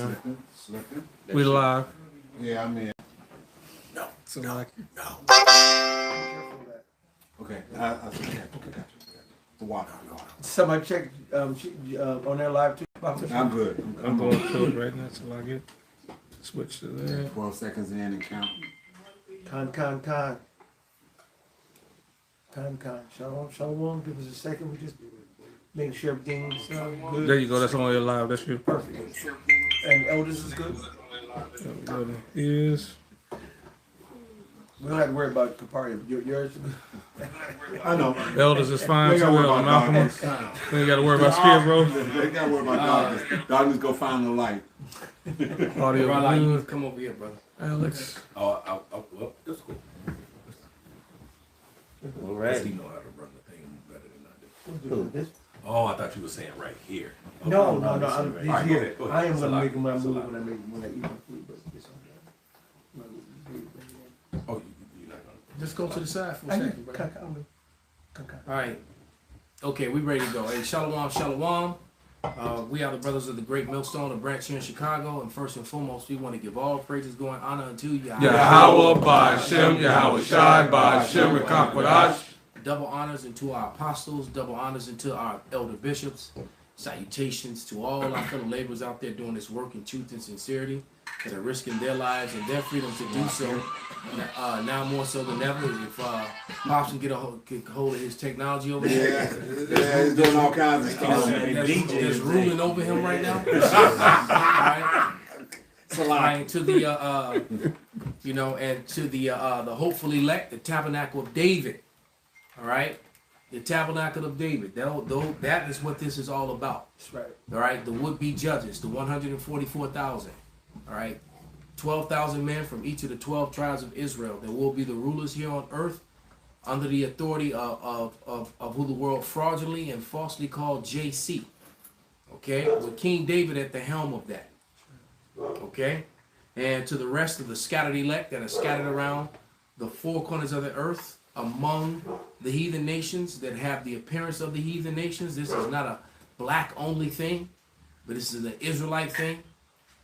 go. Slipping. We live. Yeah, I'm in. No. Okay. Okay. The water. Somebody check on their live too. I'm good. I'm going to it right now till I get switch to that. 12 seconds in and count. Con. Shalom. Give us a second. We just make sure everything's good. There you go. That's on your live. That's you. Perfect. And elders is good. There it is. We don't have to worry about Kapari. Yours. I know. Elders is fine. We So ain't gotta worry well. about Malcolm. darkness. We ain't got to worry about Skid Row. They gotta worry about darkness. Darkness go find the light. Audio. Brother, you need to come over here, brother. Alex. Well, that's cool. All Does he know how to run the thing better than I do? This? Oh, I thought you were saying right here. No. All right, He's go here. ahead, go ahead. I am It's a gonna lot. make my It's a move lot. when I eat my food, but it's on Oh, you're not gonna. Just go to the side for a there. second, brother. Come. All right. Okay, we ready to go. Hey, shalom. We are the brothers of the Great Millstone, a branch here in Chicago. And first and foremost, we want to give all praises, glory, and honor unto Yahweh. Yahweh Ba'Shem, Yahweh Shai Ba'Shem, Rekakwadash. Double honors unto our apostles, double honors unto our elder bishops. Salutations to all our fellow laborers out there doing this work in truth and sincerity, that are risking their lives and their freedom to do so. Now more so than ever, if Pops can get a hold of his technology over there. Yeah, he's doing all kinds of stuff. That's ruling over him right now. Alright. Right, to the and to the hopeful elect, the Tabernacle of David. All right, the Tabernacle of David. That is what this is all about. That's right. All right, the would-be judges, the 144,000. All right, 12,000 men from each of the 12 tribes of Israel. There will be the rulers here on earth under the authority of who the world fraudulently and falsely called JC. Okay, with King David at the helm of that. Okay, and to the rest of the scattered elect that are scattered around the four corners of the earth among the heathen nations that have the appearance of the heathen nations. This is not a black only thing, but this is an Israelite thing.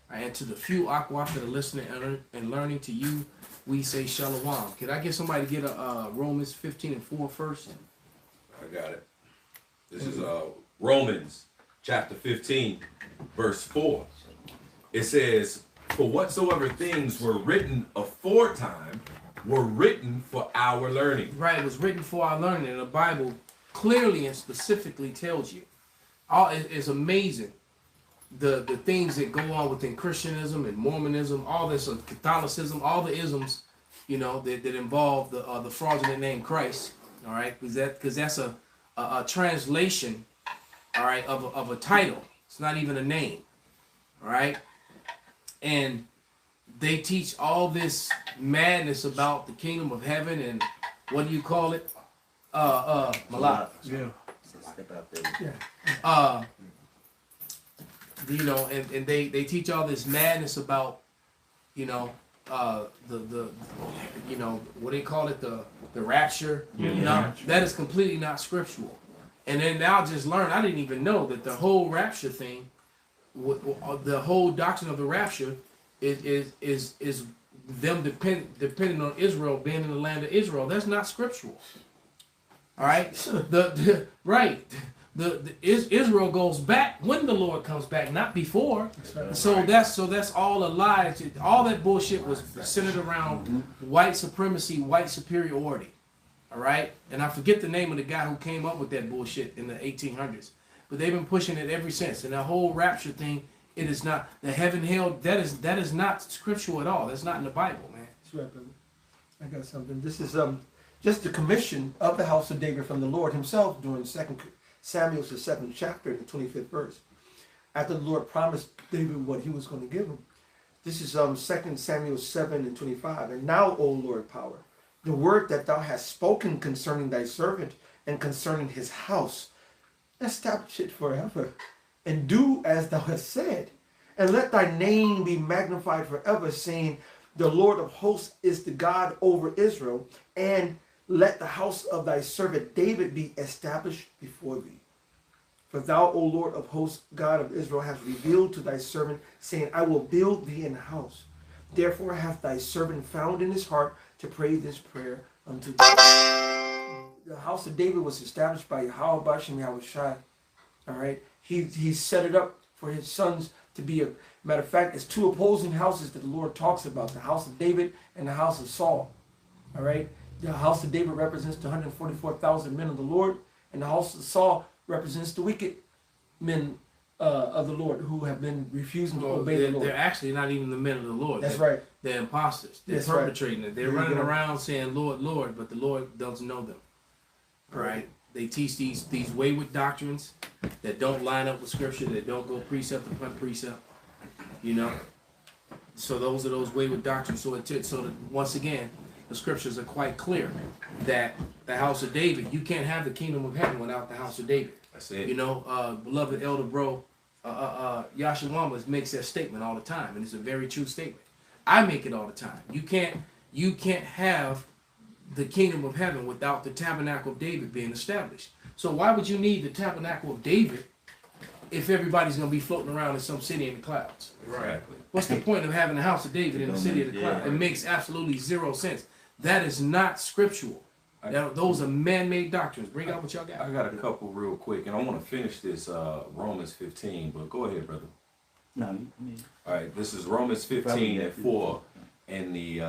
And to the few Akwaf that are listening and learning, to you, we say shalom. Can I get somebody to get a Romans 15:4 first? I got it. This is Romans chapter 15, verse 4. It says, "For whatsoever things were written aforetime were written for our learning." Right, it was written for our learning, and the Bible clearly and specifically tells you. It's amazing the things that go on within Christianism and Mormonism, all this Catholicism, all the isms, that involve the fraudulent name Christ. All right, because that's a translation, all right, of a title. It's not even a name. All right, and they teach all this madness about the kingdom of heaven and what do you call it? Malak. Yeah. And they teach all this madness about, what they call it, the rapture. That is completely not scriptural. And then now just learn, I didn't even know that the whole rapture thing, the whole doctrine of the rapture is them depending on Israel being in the land of Israel. That's not scriptural. All right, Israel goes back when the Lord comes back, not before. So that's all a lie. All that bullshit was centered around white supremacy, white superiority. All right, and I forget the name of the guy who came up with that bullshit in the 1800s, but they've been pushing it ever since. And the whole rapture thing, it is not the heaven hell. That is not scriptural at all. That's not in the Bible, man. That's right, brother. I got something. This is just the commission of the house of David from the Lord himself during 2 Samuel's the 7th chapter, the 25th verse. After the Lord promised David what he was going to give him. This is 2 Samuel 7:25. "And now, O Lord power, the word that thou hast spoken concerning thy servant and concerning his house, establish it forever, and do as thou hast said. And let thy name be magnified forever, saying, the Lord of hosts is the God over Israel, and let the house of thy servant David be established before thee." For thou, O Lord of hosts, God of Israel, hast revealed to thy servant, saying, I will build thee an house. Therefore hath thy servant found in his heart to pray this prayer unto thee. The house of David was established by Yahweh Bashem Yahushai. All right. He set it up for his sons to be a matter of fact, it's two opposing houses that the Lord talks about, the house of David and the house of Saul. All right. The house of David represents the 144,000 men of the Lord, and the house of Saul represents the wicked men of the Lord who have been refusing to obey the Lord. They're actually not even the men of the Lord. That's right. They're imposters. They're perpetrating it. They're running around saying, Lord, Lord, but the Lord doesn't know them. All right. They teach these wayward doctrines that don't line up with Scripture, that don't go precept upon precept. You know? So those are those wayward doctrines. So once again, the Scriptures are quite clear that the house of David, you can't have the kingdom of heaven without the house of David. That's it. You know, beloved elder bro, Yashawama makes that statement all the time, and it's a very true statement. I make it all the time. You can't have the kingdom of heaven without the tabernacle of David being established. So why would you need the tabernacle of David if everybody's going to be floating around in some city in the clouds? Exactly. What's the point of having the house of David in the city of the clouds? It makes absolutely zero sense. That is not scriptural. Those are man-made doctrines. Bring out what y'all got. I got a couple real quick, and I want to finish this Romans 15, but go ahead, brother. No, All right, this is Romans 15 and 4 in the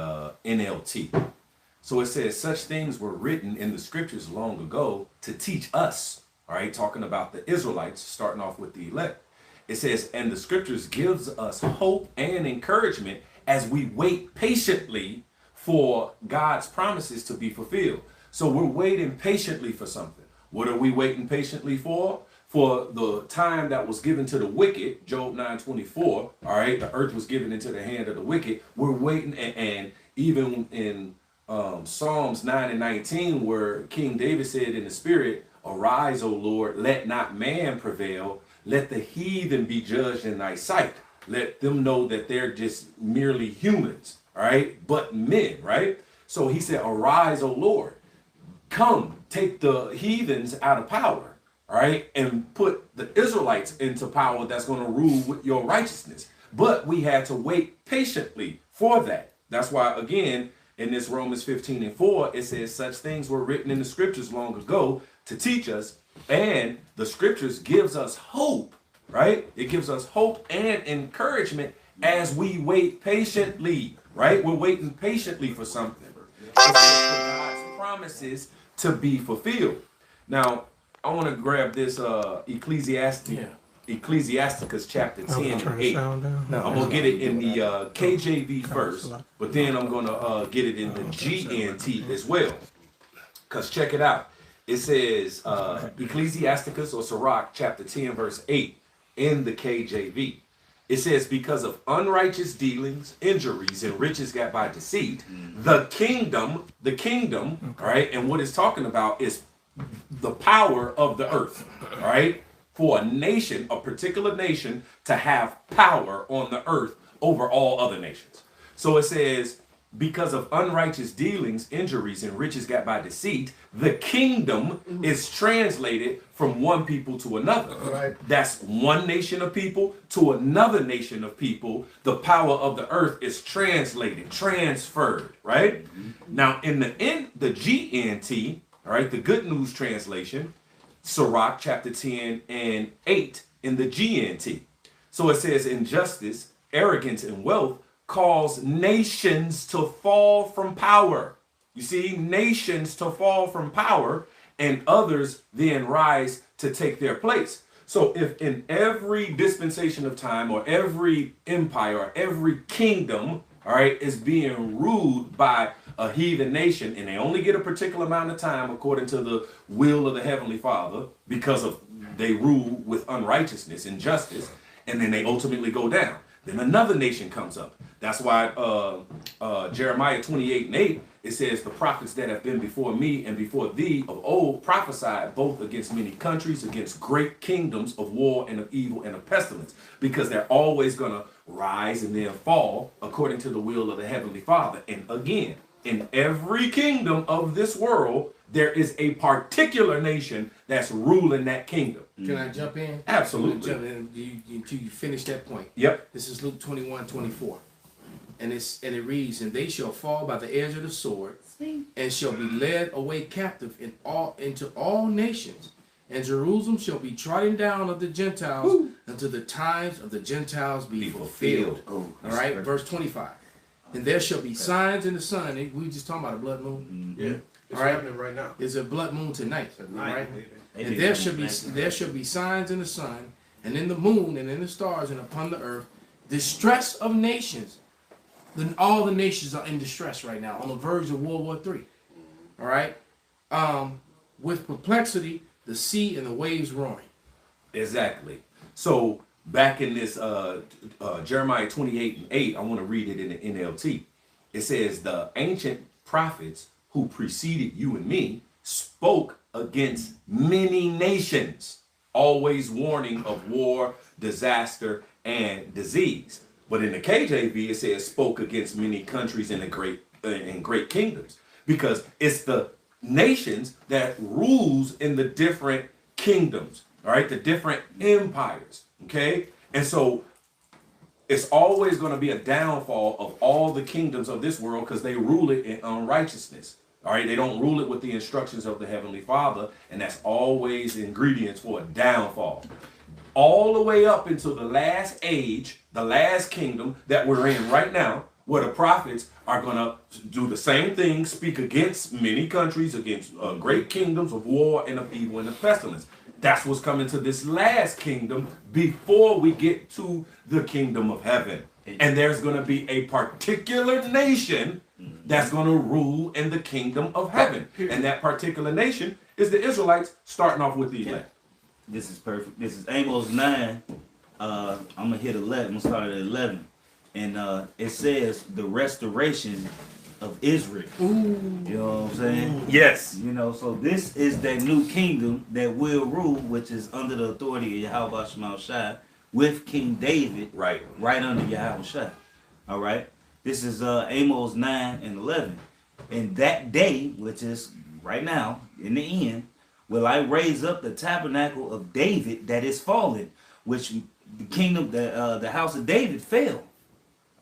NLT. So it says, such things were written in the scriptures long ago to teach us, all right, talking about the Israelites, starting off with the elect. It says, and the scriptures gives us hope and encouragement as we wait patiently for God's promises to be fulfilled. So we're waiting patiently for something. What are we waiting patiently for? For the time that was given to the wicked, Job 9:24, all right, the earth was given into the hand of the wicked. We're waiting, and even in Psalms 9 and 19, where King David said in the spirit, arise, O Lord, let not man prevail. Let the heathen be judged in thy sight. Let them know that they're just merely humans, all right, but men, right? So he said, arise, O Lord. Come, take the heathens out of power, all right, and put the Israelites into power that's going to rule with your righteousness. But we had to wait patiently for that. That's why, again, in this Romans 15 and 4, it says, such things were written in the scriptures long ago to teach us, and the scriptures gives us hope, right? It gives us hope and encouragement as we wait patiently, right? We're waiting patiently for something. It's for God's promises to be fulfilled. Now, I want to grab this Ecclesiasticus chapter 10 and 8. I'm going to get it in the KJV first, but then I'm going to get it in the GNT as well. Because check it out. It says Ecclesiasticus or Sirach chapter 10 verse 8 in the KJV. It says, because of unrighteous dealings, injuries, and riches got by deceit, the kingdom, all right, and what it's talking about is the power of the earth, all right, for a nation, a particular nation, to have power on the earth over all other nations. So it says, because of unrighteous dealings, injuries, and riches got by deceit, the kingdom is translated from one people to another. Right. That's one nation of people to another nation of people. The power of the earth is translated, transferred, right? Now, in the GNT, all right, the Good News Translation, Sirach chapter 10 and 8 in the GNT. So it says, injustice, arrogance, and wealth cause nations to fall from power. You see, nations to fall from power, and others then rise to take their place. So if in every dispensation of time, or every empire, or every kingdom, all right, is being ruled by a heathen nation, and they only get a particular amount of time according to the will of the Heavenly Father, because of they rule with unrighteousness, injustice, and then they ultimately go down. Then another nation comes up. That's why Jeremiah 28 and 8, it says, the prophets that have been before me and before thee of old prophesied both against many countries, against great kingdoms of war and of evil and of pestilence, because they're always going to rise and then fall according to the will of the Heavenly Father. And again, in every kingdom of this world, there is a particular nation that's ruling that kingdom. Can I jump in? Absolutely. Jump in until you finish that point. Yep. This is Luke 21:24. And it reads, and they shall fall by the edge of the sword, and shall be led away captive into all nations. And Jerusalem shall be trodden down of the Gentiles until the times of the Gentiles be fulfilled. Oh, All right, verse 25. And there shall be signs in the sun. We were just talking about a blood moon. Yeah. It's All right. happening right now. It's a blood moon tonight. All right. They And did there that shall be signs in the sun, and in the moon, and in the stars, and upon the earth, distress of nations. Then all the nations are in distress right now, on the verge of World War III. All right, with perplexity, the sea and the waves roaring. Exactly. So back in this Jeremiah 28:8, I want to read it in the NLT. It says, the ancient prophets who preceded you and me spoke against many nations, always warning of war, disaster, and disease. But in the KJV, it says spoke against many countries and great kingdoms, because it's the nations that rules in the different kingdoms, all right, the different empires, okay? And so it's always going to be a downfall of all the kingdoms of this world because they rule it in unrighteousness. All right, they don't rule it with the instructions of the Heavenly Father, and that's always ingredients for a downfall. All the way up until the last age, the last kingdom that we're in right now, where the prophets are going to do the same thing, speak against many countries, against great kingdoms of war and of evil and of pestilence. That's what's coming to this last kingdom before we get to the kingdom of heaven. And there's going to be a particular nation that's going to rule in the kingdom of heaven. And that particular nation is the Israelites, starting off with the elect. This is perfect. This is Amos 9. I'm going to hit 11. I'm going to start at 11. And it says the restoration of Israel. Ooh. You know what I'm saying? Yes. You know, so this is that new kingdom that will rule, which is under the authority of Yahweh Shema Shai, with King David, Right. right under Yahweh Shai. All right? This is Amos 9 and 11. And that day, which is right now, in the end, will I raise up the tabernacle of David that is fallen, which the kingdom, the house of David fell.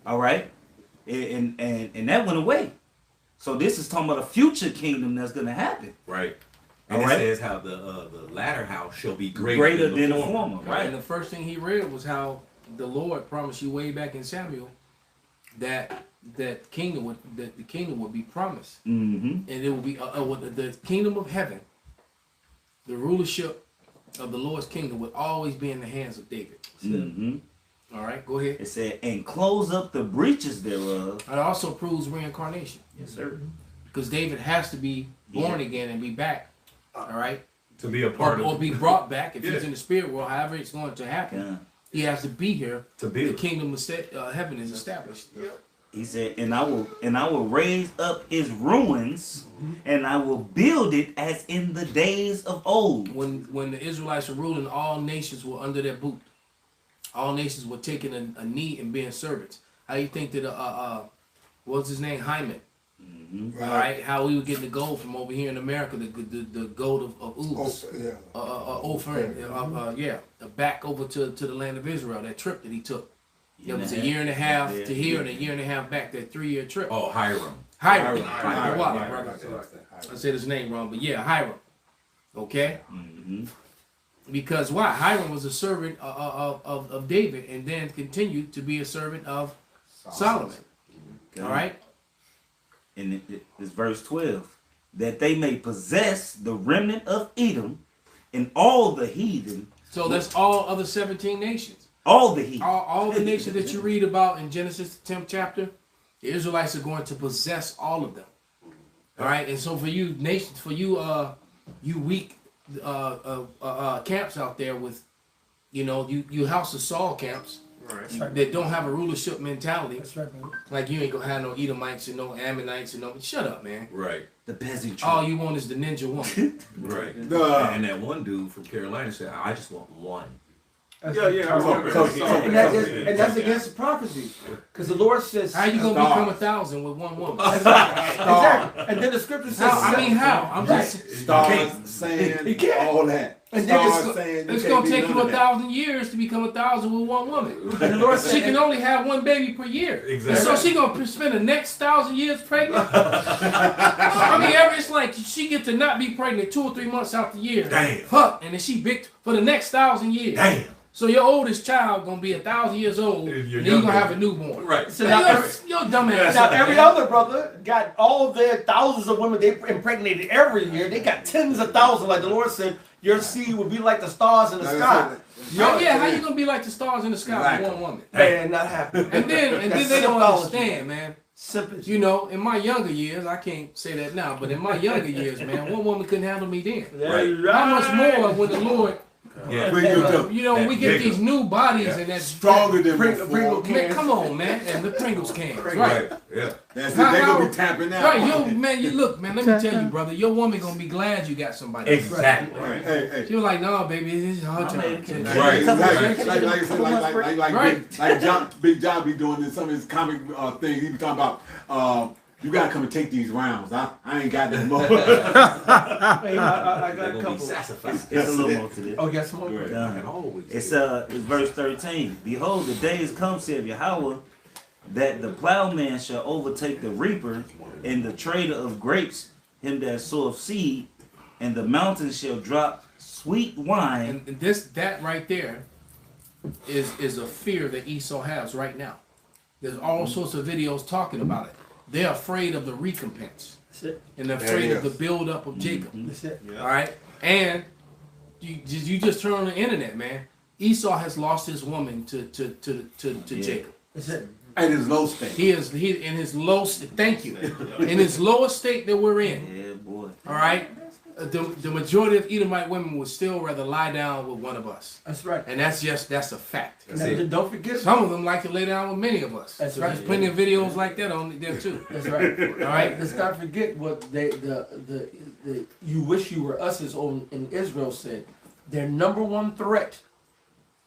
All right? And that went away. So this is talking about a future kingdom that's going to happen. Right. And All it right. says how the latter house shall be Greater than the former. Right. Right. And the first thing he read was how the Lord promised you way back in Samuel that the kingdom would be promised, Mm-hmm. and it will be the kingdom of heaven. The rulership of the Lord's kingdom would always be in the hands of David. Mm-hmm. All right, go ahead. It said, and close up the breaches thereof. It also proves reincarnation, Yes, sir. because David has to be born again and be back. All right, To be a part or of be brought back if he's Yeah. in the spirit world. However, it's going to happen. Yeah. He has to be here. to be The kingdom of heaven is established. He said, and I will raise up his ruins, and I will build it as in the days of old. When the Israelites were ruling, all nations were under their boot. All nations were taking a knee and being servants. How you think that what's his name, Hyman? Mm-hmm. All right, how we were getting the gold from over here in America, the gold of Uz, Ophir, back over to the land of Israel. That trip that he took. It was a year and a half to here and a year and a half back. That 3-year trip. Oh, Hiram. Hiram. Hiram. Wow, Yeah, brother. right. I said his name wrong, but yeah, Hiram. Okay. Mm-hmm. Because why? Hiram was a servant of David, and then continued to be a servant of Solomon. All right. And it's verse 12. That they may possess the remnant of Edom and all the heathen. So that's all other 17 nations. All the heathen. All the nations that you read about in Genesis, the 10th chapter, the Israelites are going to possess all of them. All right. And so for you nations, for you you weak camps out there with, you House of Saul camps that don't have a rulership mentality. That's right, man. Like you ain't gonna have no Edomites and no Ammonites and no. Shut up, man. Right. The peasantry. All you want is the ninja woman. Right. Duh. And that one dude from Carolina said, I just want one. Yeah, yeah. And that's against the prophecy. Because the Lord says, How you gonna become 1,000 with one woman? exactly. And then the scripture says, How? I'm just. Stars saying He can't. all that. And then Stars saying It's you gonna can't take do you none of that. 1,000 years to become 1,000 with one woman. And the Lord She said, can only have one baby per year. Exactly. And so she gonna spend the next 1,000 years pregnant. I mean, it's like she get to not be pregnant 2 or 3 months out the year. Damn. Fuck, and then she big for the next 1,000 years. Damn. So your oldest child gonna be 1,000 years old, And and your then you gonna young have a newborn. Right. So Now, now, you're dumbass. now every other brother got all their thousands of women they impregnated every year. They got tens of thousands. Like the Lord said, your seed will be like the stars in the sky. How you gonna be like the stars in the sky with one woman? Man, not happen. And then they don't understand, man. Simple. You know, in my younger years, I can't say that now, but in my younger years, man, one woman couldn't handle me then. Right. How much more when the Lord, Yeah. you know, we get these new bodies and that's Stronger than Pringle before. Man, come on, man, and the Pringles cans, right? Right. Yeah. That's it. How- They how- gonna be tapping out. Right, you look, man. Let me tell you, brother, your woman gonna be glad you got somebody. Exactly. Hey, hey. She was like, "No, baby, this is hard time." Right. Like Big John be doing in some of his comic things. He be talking about, you gotta come and take these rounds. I ain't got no more. I got a couple. It's a little more to this. Oh, yes, more. It's verse 13. Behold, the days come, saith Yahweh, that the plowman shall overtake the reaper, and the trader of grapes, him that soweth seed, and the mountains shall drop sweet wine. And that right there is a fear that Esau has right now. There's all sorts of videos talking about it. They're afraid of the recompense. That's it. And they're afraid of the build-up of Jacob. That's it. All right? And you just turn on the internet, man. Esau has lost his woman to Jacob. That's it. And his low state. He in his low thank you. In his lowest state that we're in. Yeah, boy. All right? The majority of Edomite women would still rather lie down with one of us. That's right. And that's a fact. Now, don't forget. Some of them like to lay down with many of us. That's So right. There's plenty of videos like that on there too. That's right. All right? Let's not forget what the you wish you were us in Israel said. Their number one threat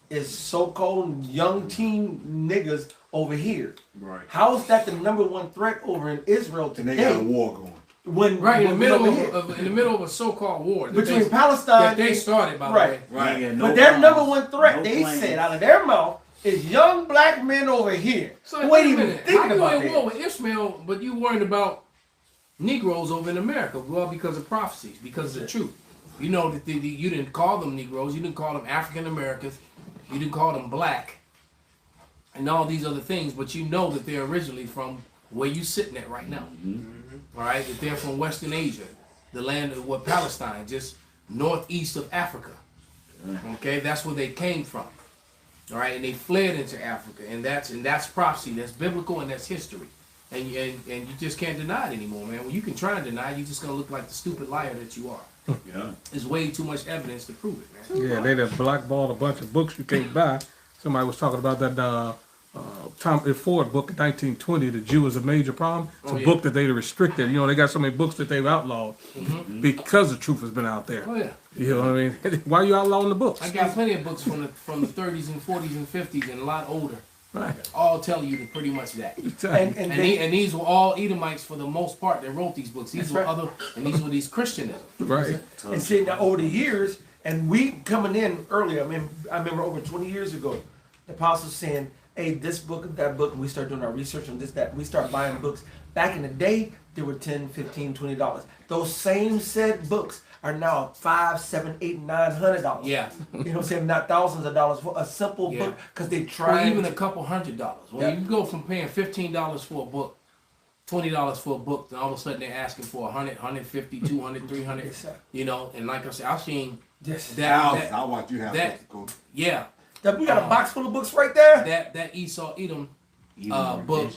is so-called young teen niggas over here. Right. How is that the number one threat over in Israel And they got a today? war going. When Right in the when we middle over here? of in the middle of a so-called war that Between they, Palestine that they and- started, by right. the way. Right. Yeah, no but their number problems. one threat, No they plans. said out of their mouth, is young black men over here. So Who wait ain't a even minute. How thinking you about in war that. with Ishmael, but you worried about Negroes over in America? Well, because of prophecies, because of the truth. You know that you didn't call them Negroes, you didn't call them African Americans, you didn't call them black, and all these other things. But you know that they're originally from where you sitting at right now. All right, that they're from Western Asia, the land of what Palestine, just northeast of Africa. Okay, that's where they came from. All right, and they fled into Africa, and that's prophecy, that's biblical, and that's history, and you just can't deny it anymore, man. When you can try and deny it, you're just gonna look like the stupid liar that you are. Yeah. There's way too much evidence to prove it, man. Yeah, they done blackballed a bunch of books you can't buy. Somebody was talking about that Tom Ford book in 1920, The Jew is a Major Problem. It's a book that they restricted. You know, they got so many books that they've outlawed because the truth has been out there. Oh yeah, You know what I mean? Why are you outlawing the books? I got plenty of books from the 30s and 40s and 50s and a lot older. Right. All tell you pretty much that. And they, And these were all Edomites for the most part that wrote these books. These That's were right. these were these Christianism. Right. and see now over the years, and we coming in earlier. I remember over 20 years ago, the apostles saying, "Hey, this book, that book," and we start doing our research on this, that. We start buying books. Back in the day, they were $10, $15, $20. Those same said books are now $5, $7, $8, $900. Yeah. You know what I'm saying? Not thousands of dollars for a simple Yeah. book because they Or try even a couple $100. Well, Yeah. you go from paying $15 for a book, $20 for a book, then all of a sudden they're asking for 100, 150, 200, 300. Yes, sir. You know, and like I said, I've seen Yes. that I'll watch you have that- to go. yeah, We got a box full of books right there. that Esau Edom Even book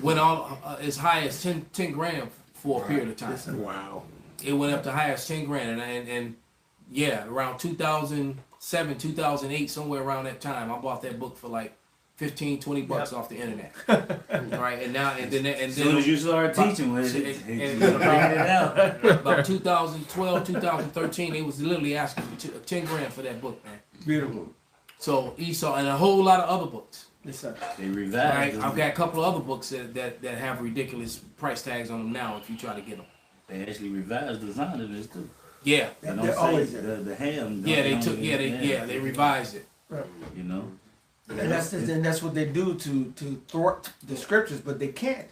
went on as high as 10 grand for a period of time. Wow. It went up to high as 10 grand, and yeah, around 2007, 2008, somewhere around that time, I bought that book for like 15, 20 bucks off the internet. All right, and now and then As soon as you start teaching with it, and- you and- figured it out. about 2012, 2013, they was literally asking for 10 grand for that book, man. Beautiful. So Esau and a whole lot of other books. Yes, sir. They Right, revised I've it. got a couple of other books that have ridiculous price tags on them now. If you try to get them, They actually revised the design of this too. yeah, They They're don't say always the ham. yeah, they don't took, even- they revised it. You know. And that's what they do to thwart the scriptures, but they can't.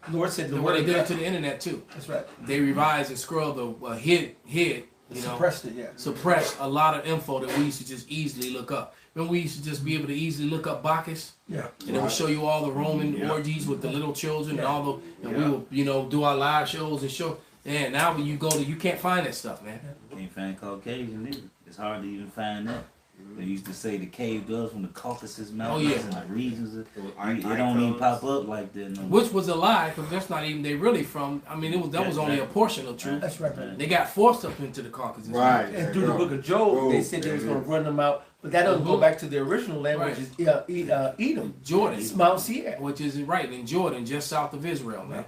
The Lord said the The word way they of did it God. to the internet too. That's right. They revised and scrubbed the hid, you know, Suppressed it, yeah. suppressed a lot of info that we used to just easily look up. Remember, we used to just be able to easily look up Bacchus, Yeah. and it would show you all the Roman Yeah. orgies with the little children and all the, and Yeah. we would, you know, do our live shows and show. And now when you go to, you can't find that stuff, man. Can't find Caucasian either. It's hard to even find that. They used to say the cave dwellers from the Caucasus Mountains yeah. and the regions. It Icons. don't even pop up like that no more. Which was a lie, because that's not even they really from. I mean, that was only a portion of truth. That's right, brother. They got forced up into the Caucasus. Right. And through the book of Job, they said they was going to run them out, but that doesn't go back to the original land, which is Edom. Jordan, It's Mount Seir. which is right in Jordan, just south of Israel, man.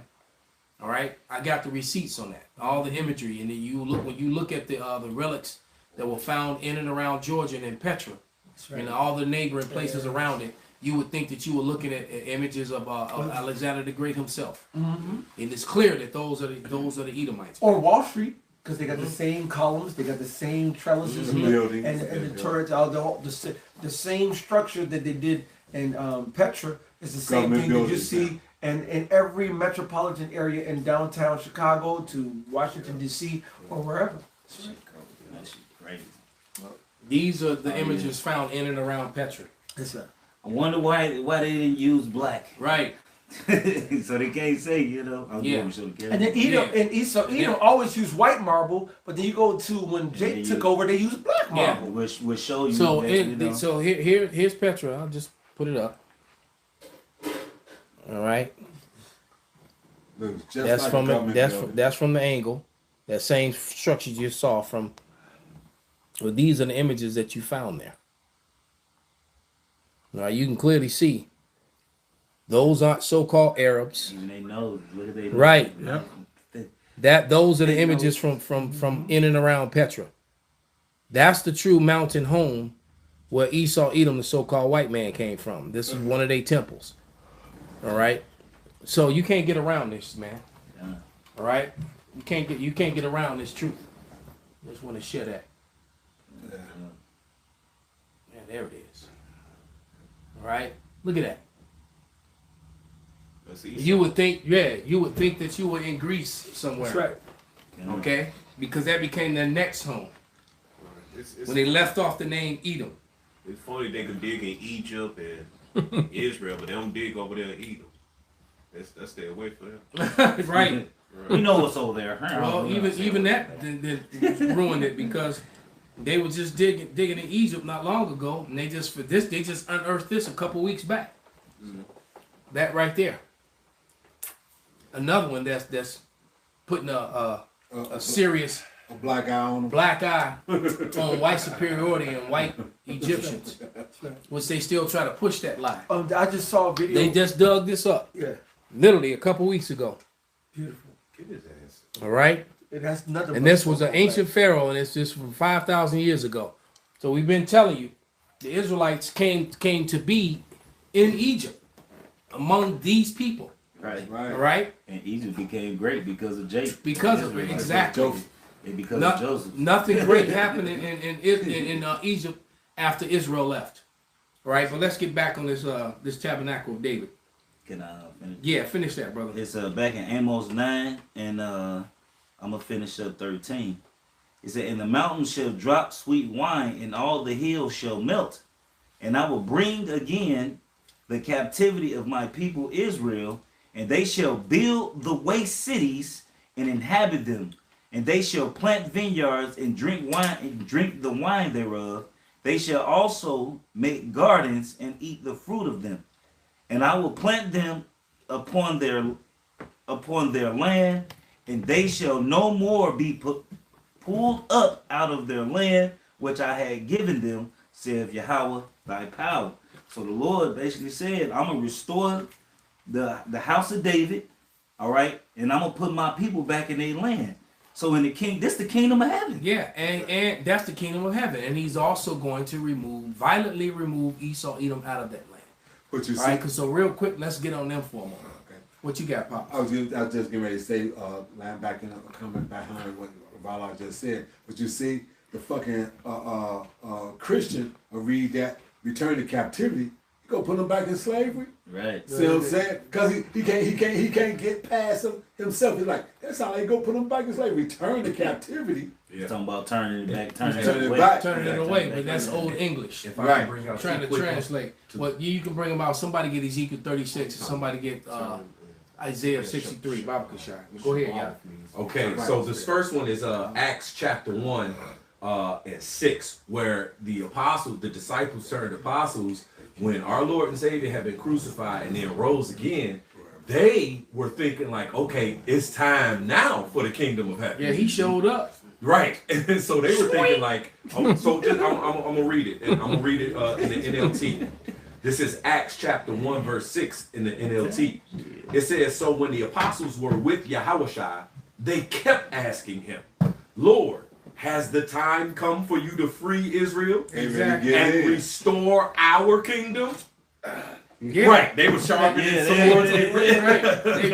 All right, I got the receipts on that, all the imagery, and then you look when you look at the relics that were found in and around Georgia and Petra, That's right. and all the neighboring places around it. You would think that you were looking at images of Alexander the Great himself, and it's clear that those are the Edomites. Or Wall Street, because they got the same columns, they got the same trellises and Buildings. and the turrets, all the same structure that they did in Petra is the same Government thing that you buildings, see in every metropolitan area in downtown Chicago to Washington D.C. or wherever. That shit crazy. These are the images found in and around Petra. Yes, sir. I wonder why they didn't use black. Right. So they can't say, you know. I'm Yeah. going to show the camera. And then Edom and Esau, Edom always use white marble, but then you go to when Jake Yeah, took over, they used black Yeah. marble. Which show you So that, you know. so here's Petra. I'll just put it up. All right. Looks just That's like from a the, government building. that's from the angle. That same structure you saw from. Well, these are the images that you found there. Now you can clearly see. Those aren't so-called Arabs. Even they know. Look at they. Right. Yep. Those are the images from in and around Petra. That's the true mountain home where Esau, Edom, the so-called white man, came from. This is one of their temples. All right. So you can't get around this, man. Yeah. All right. You can't get around this truth. Just want to share that. Yeah. Man, there it is. All right. Look at that. That's easy. You would think that you were in Greece somewhere. That's right. Yeah. Okay. Because that became their next home It's when they left off the name Edom. It's funny they can dig in Egypt and Israel, but they don't dig over there in Edom. That's their way for them. Right. You know what's over there. Huh? Well, even that then ruined it because they were just digging in Egypt not long ago, and they just unearthed this a couple weeks back. That right there. Another one that's putting a serious A black eye on them. black eye on white superiority and white Egyptians, which they still try to push that lie. I just saw a video. They just dug this up Yeah, literally a couple weeks ago. beautiful. Get his ass. All right. It has nothing. And but this was an black. ancient pharaoh, and it's just from 5,000 years ago. So we've been telling you, the Israelites came to be in Egypt among these people. Right. All Right. right, And Egypt became great because of Jacob. because of it, Israelites. exactly. Joseph. And because No- of Joseph. Nothing great happened in Egypt after Israel left. All right, but let's get back on this Tabernacle of David. Can I finish? Yeah, finish that, brother. It's back in Amos 9, and I'm gonna finish up 13. It said, "And the mountains shall drop sweet wine, and all the hills shall melt, and I will bring again the captivity of my people Israel, and they shall build the waste cities and inhabit them, and they shall plant vineyards and drink wine and drink the wine thereof. They shall also make gardens and eat the fruit of them. And I will plant them upon their land, and they shall no more be pulled up out of their land which I had given them, saith Yahweh thy power." So the Lord basically said, I'm gonna restore the house of David, all right, and I'm gonna put my people back in their land. So in the this the kingdom of heaven. Yeah, and that's the kingdom of heaven. And he's also going to violently remove Esau, Edom out of that land. But you All see, right, so real quick, let's get on them for a moment. okay. What you got, Pop? I was just getting ready to say, line backing up, coming behind what Vala just said. But you see, the fucking Christian will read that return to captivity. You go put them back in slavery. Right. See what I'm saying? Because he can't get past himself. He's like, that's how they go put him back in slavery. Return to captivity. Yeah. Talking about turning it back, Turning turning it it away. back. Turning it away, but that's old English. If I Right. can bring out Trying two to quick translate. Well, you can bring them out. Somebody get Ezekiel 36 and somebody get Isaiah 63. Bible Kashai. Go ahead, y'all. Okay, so this first one is Acts chapter 1 and 6, where the disciples turned apostles when our Lord and Savior had been crucified and then rose again. They were thinking like, okay, it's time now for the kingdom of heaven. Yeah, he showed up. Right, and so they were thinking like, I'm gonna read it, and I'm gonna read it in the NLT. This is Acts chapter 1 verse 6 in the NLT. It says, so when the apostles were with Yahushua, they kept asking him, Lord, has the time come for you to free Israel Exactly. and restore our kingdom? Yeah. Right, they were sharpening swords. Right. They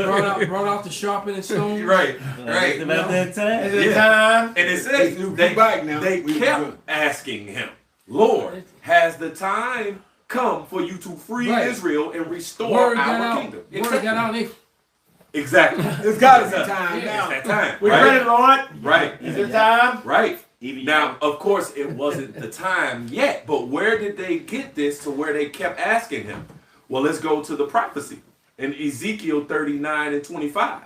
brought out the sharpening stone. Right, Right. About that time. Is it Yeah. time? And it says they kept asking him, Lord, has the time come for you to free Right. Israel and restore Word got our out. kingdom? Word got out. They, Exactly. It's got to be time Yeah. now. It's that time. We right? ready, Lord? Right. Is it time? Right. Even Now, of course, it wasn't the time yet, but where did they get this to where they kept asking him? Well, let's go to the prophecy in Ezekiel 39 and 25.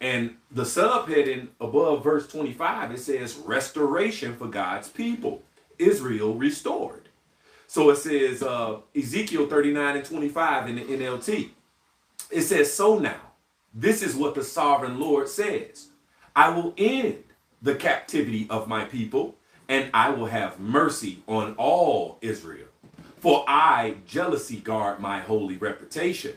And the subheading above verse 25, it says restoration for God's people, Israel restored. So it says Ezekiel 39 and 25 in the NLT. It says, so now, this is what the sovereign Lord says. I will end the captivity of my people, and I will have mercy on all Israel. For I jealously guard my holy reputation.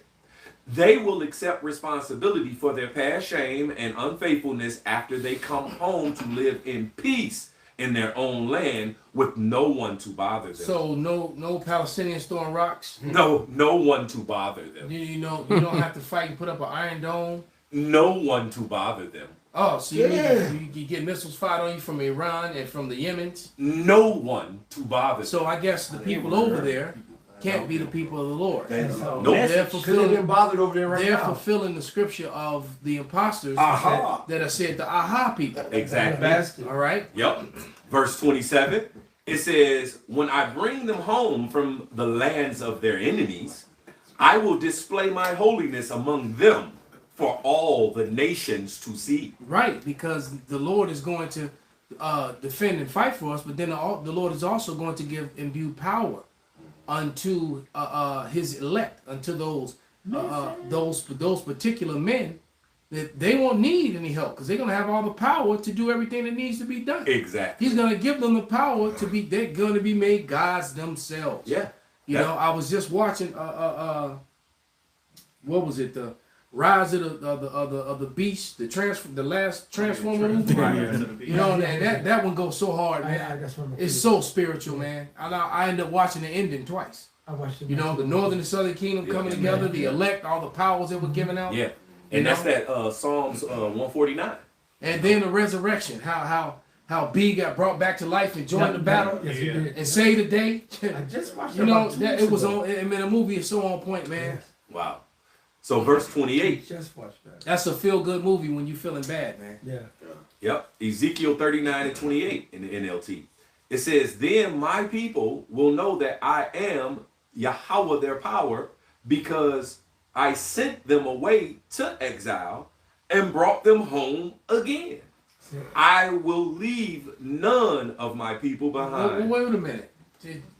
They will accept responsibility for their past shame and unfaithfulness after they come home to live in peace in their own land with no one to bother them. so no Palestinians throwing rocks. No one to bother them. You don't have to fight and put up an iron dome. No one to bother them. Oh, so you get missiles fired on you from Iran and from the Yemens. No one to bother them. So I guess the people over there can't be the people of the Lord. Nope. They're Because they're fulfilling, getting bothered over there right they're now. fulfilling the scripture of the imposters Aha. that are said the aha people. Exactly. All right. Yep. Verse 27, it says, when I bring them home from the lands of their enemies, I will display my holiness among them for all the nations to see. Right, because the Lord is going to defend and fight for us, but then the Lord is also going to imbue power unto His elect, unto those particular men that they won't need any help because they're going to have all the power to do everything that needs to be done. Exactly. He's going to give them the power to be. They're going to be made gods themselves. Yeah. You know, I was just watching. What was it? The Rise of the Beast, the last Transformer movie. You know, and that one goes so hard, man. It's so spiritual, man. I ended up watching the ending twice. I watched it. You know, the Northern and Southern Kingdom coming together, the elect, all the powers that were given out. Yeah. And that's that Psalms 149. And then the resurrection, how B got brought back to life and joined the battle Yes, he did. and saved the day. I just watched it. You know, about 2 that weeks it was ago. on. I mean, the movie is so on point, man. Wow. So verse 28. Just watched that. That's a feel good movie when you're feeling bad, man. Yeah. Yep. Ezekiel 39 and 28 in the NLT. It says, then my people will know that I am Yahweh their power, because I sent them away to exile and brought them home again. I will leave none of my people behind. Wait a minute.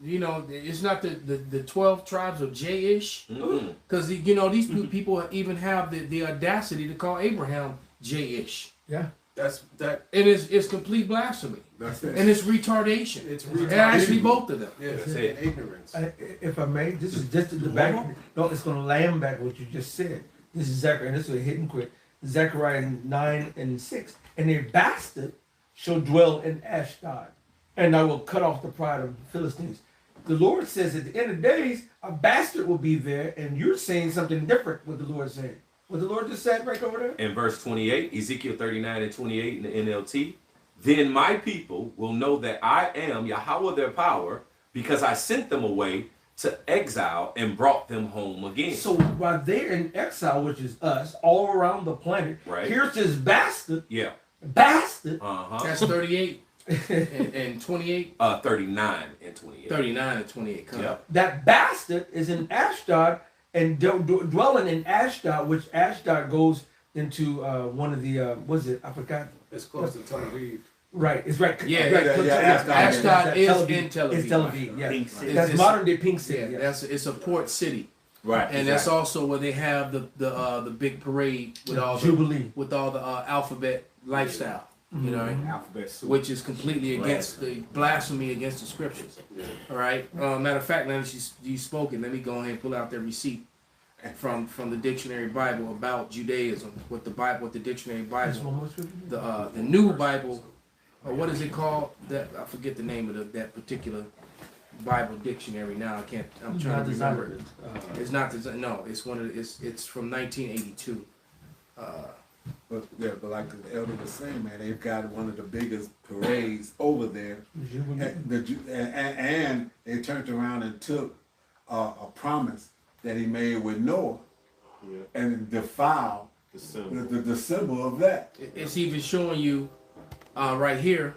You know, it's not the 12 tribes of J-ish. Because, you know, these people even have the audacity to call Abraham J-ish. Yeah. It's complete blasphemy. That's it. And it's retardation. It's And actually both of them. Yeah, That's it's it. ignorance. If I may, this is just the back. No, it's going to land back what you just said. This is Zechariah, and this is hidden quick. Zechariah 9:6. And a bastard shall dwell in Ashdod, and I will cut off the pride of the Philistines. The Lord says at the end of days, a bastard will be there, and you're saying something different. What the Lord said. What the Lord just said right over there. In verse 28, Ezekiel 39 and 28 in the NLT, then my people will know that I am Yahweh their power, because I sent them away to exile and brought them home again. So while they're in exile, which is us, all around the planet, Right. here's this bastard, Yeah. bastard. That's 38 and 28. 39 and 28. 39 and 28. Come Yeah. on. That bastard is in Ashdod and dwelling in Ashdod, which Ashdod goes into one of the what is it? I forgot. It's close to Tel Aviv. Right, it's right. Yeah, right, Ashdod is Tel Aviv. in Tel Aviv. It's Tel Aviv. Yeah, Pink City. that's It's- modern day Pink City. Yeah, Yeah, it's a port city, Right. and that's also where they have the big parade with all the Jubilee. alphabet lifestyle. You know, Alphabet soup. which is completely against the blasphemy against the scriptures. All right. Matter of fact, now that you spoke it, let me go ahead and pull out the receipt from the dictionary Bible about Judaism. What the dictionary That's Bible, one more scripture. the new Bible, or what is it called? That I forget the name of that particular Bible dictionary now. I'm trying Not to designed remember. it. It's not no. It's one of it's from 1982. But like the elder was saying, man, they've got one of the biggest parades over there, Jubilee. and they turned around and took a promise that he made with Noah, Yeah. and defiled The symbol. the symbol of that. It's even showing you right here.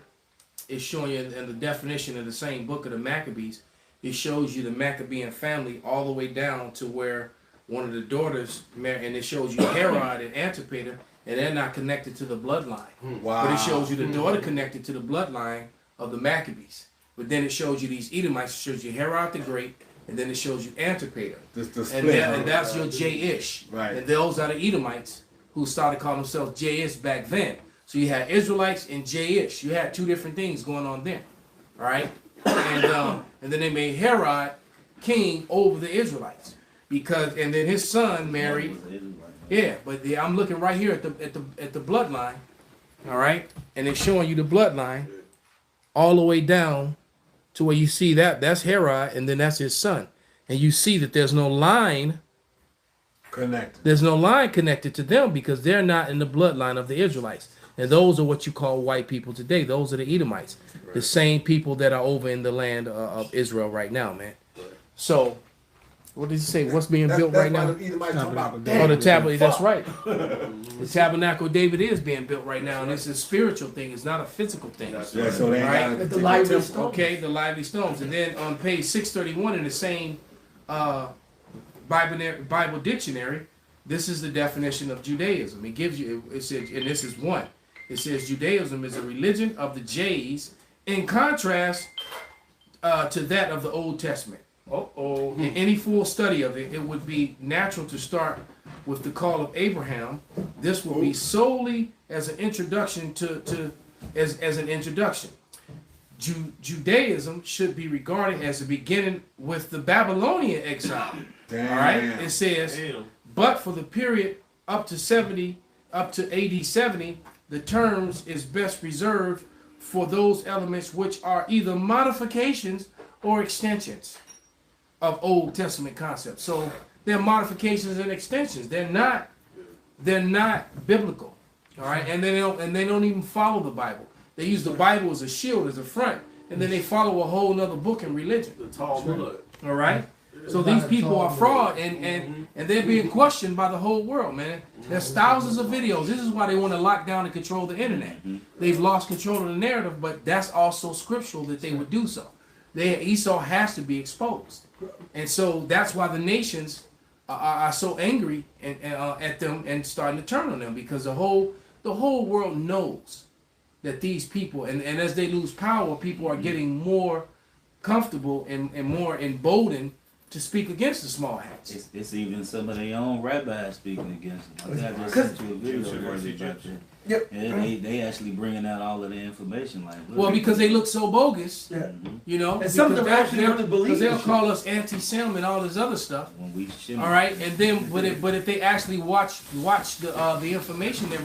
It's showing you in the definition of the same book of the Maccabees. It shows you the Maccabean family all the way down to where one of the daughters married, and it shows you Herod and Antipater, and they're not connected to the bloodline. Wow. But it shows you the daughter connected to the bloodline of the Maccabees. But then it shows you these Edomites. It shows you Herod the Great, and then it shows you Antipater. the And, split. and that's your J-ish. Right. And those are the Edomites who started calling themselves J-ish back then. So you had Israelites and J-ish. You had two different things going on there. All right? And then they made Herod king over the Israelites. And then his son married. Yeah, but I'm looking right here at the bloodline. All right? And it's showing you the bloodline all the way down to where you see that's Herod, and then that's his son. And you see that there's no line connected to them because they're not in the bloodline of the Israelites. And those are what you call white people today. Those are the Edomites. Right. The same people that are over in the land of Israel right now, man. So, what did you say? What's being built right now? The tabernacle. That's right. The Tabernacle of David is being built right now, and it's a spiritual thing. It's not a physical thing. Yeah, so they Right? got The lively stones. Okay, the lively stones. And then on page 631 in the same Bible dictionary, this is the definition of Judaism. It gives you, it says, and this is one. It says Judaism is a religion of the Jays in contrast to that of the Old Testament. In any full study of it, it would be natural to start with the call of Abraham. This will be solely as an introduction as an introduction. Judaism should be regarded as the beginning with the Babylonian exile. Damn. All right, it says, but for the period up to AD 70, the terms is best reserved for those elements which are either modifications or extensions of Old Testament concepts. So they're modifications and extensions. They're not biblical. All right, and they don't even follow the Bible. They use the Bible as a shield, as a front, and then they follow a whole nother book in religion. The Talmud. All right. So these people are fraud, and they're being questioned by the whole world, man. There's thousands of videos. This is why they want to lock down and control the internet. They've lost control of the narrative, but that's also scriptural that they would do so. Esau has to be exposed, and so that's why the nations are so angry at them and starting to turn on them, because the whole world knows that these people, and as they lose power, people are getting more comfortable and more emboldened to speak against the small hats. It's even some of their own rabbis speaking against them. I just sent you a video about that. Yep. Yeah, they actually bringing out all of the information. Like, look, Well, because they look so bogus, Yeah. you know. And some of them because actually really believe because they'll this call us anti-Sem and all this other stuff. when we All right, and then but if they actually watch the information that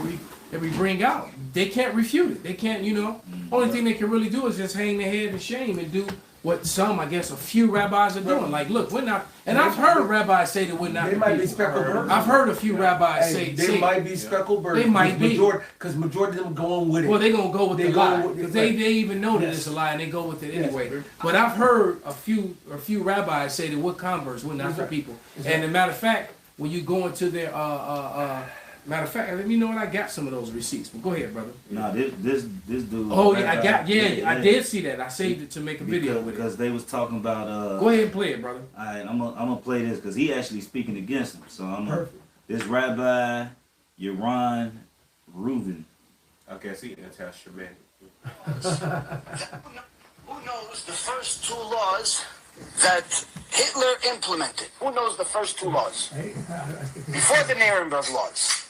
we bring out, they can't refute it. They can't, you know. Only thing they can really do is just hang their head in shame and do what some, I guess, a few rabbis are doing. Like, look, we're not. And I've heard rabbis say that we're not. They might be speckled birds. I've heard a few rabbis Hey, say they might be speckled birds. They might be. Because majority of them going with it. well, they're gonna go with They the go lie with- because they even know that Yes. it's a lie and they go with it Yes. anyway. But I've heard a few rabbis say that we're converts, we're not for Right. people. And as a matter of fact, when you go into their matter of fact, let me know what I got some of those receipts. But go ahead, brother. No, this dude. Oh yeah, I did see that. I saved it to make a video with it. because they was talking about. Go ahead and play it, brother. All right, I'm gonna play this because he actually speaking against him. So Perfect. this Rabbi Yaron Reuven. Okay, see, that's Shemaine. Who knows the first two laws that Hitler implemented? Who knows the first two laws? Before the Nuremberg laws.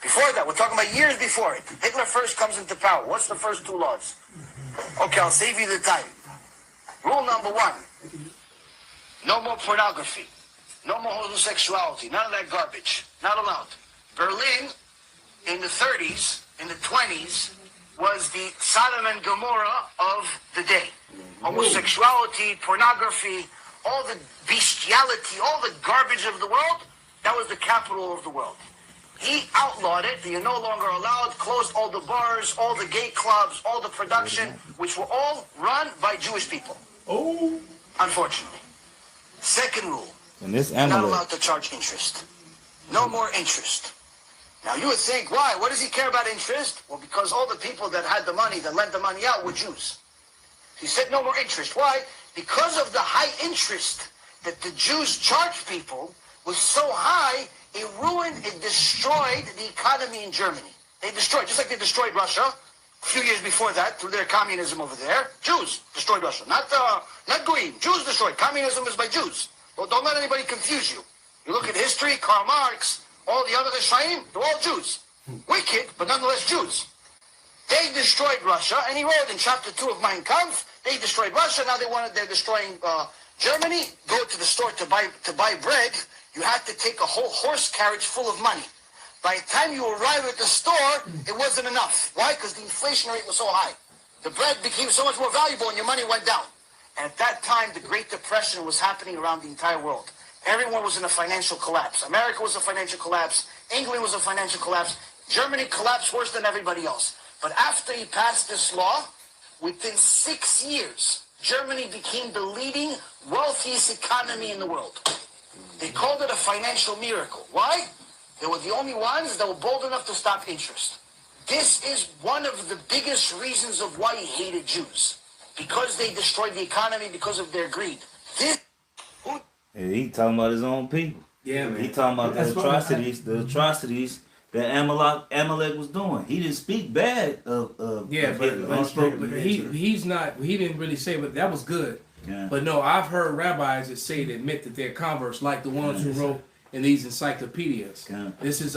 Before that, we're talking about years before it. Hitler first comes into power. What's the first two laws? Okay, I'll save you the time. Rule number one. No more pornography. No more homosexuality. None of that garbage. Not allowed. Berlin, in the 30s, in the 20s, was the Sodom and Gomorrah of the day. Homosexuality, pornography, all the bestiality, all the garbage of the world, that was the capital of the world. He outlawed it. You're no longer allowed, closed all the bars, all the gay clubs, all the production, which were all run by Jewish people. Oh. Unfortunately. Second rule, And this you're not Amalek. allowed to charge interest. No more interest. Now you would think, why? What does he care about interest? Well, because all the people that had the money, that lent the money out, were Jews. He said no more interest. Why? Because of the high interest that the Jews charged people was so high, it ruined, it destroyed the economy in Germany. They destroyed, just like they destroyed Russia a few years before that through their communism over there. Jews destroyed Russia, not Goyim. Jews destroyed. Communism is by Jews. Well, don't let anybody confuse you. You look at history, Karl Marx, all the other Rishaim, they're all Jews. Wicked, but nonetheless Jews. They destroyed Russia, and he wrote in chapter 2 of Mein Kampf, they destroyed Russia, now they're destroying Germany. Go to the store to buy bread, you had to take a whole horse carriage full of money. By the time you arrive at the store, it wasn't enough. Why? Because the inflation rate was so high. The bread became so much more valuable and your money went down. And at that time, the Great Depression was happening around the entire world. Everyone was in a financial collapse. America was a financial collapse. England was a financial collapse. Germany collapsed worse than everybody else. But after he passed this law, within 6 years, Germany became the leading, wealthiest economy in the world. They called it a financial miracle. Why? They were the only ones that were bold enough to stop interest. This is one of the biggest reasons of why he hated Jews. Because they destroyed the economy because of their greed. And he talking about his own people. Yeah, man. He talking about That's the what atrocities that Amalek was doing. He didn't speak bad of Yeah, of but, Hitler. but he's not. He didn't really say, but that was good. Yeah. But no, I've heard rabbis that say that admit that they're converts, like the ones who wrote in these encyclopedias. Yeah. This is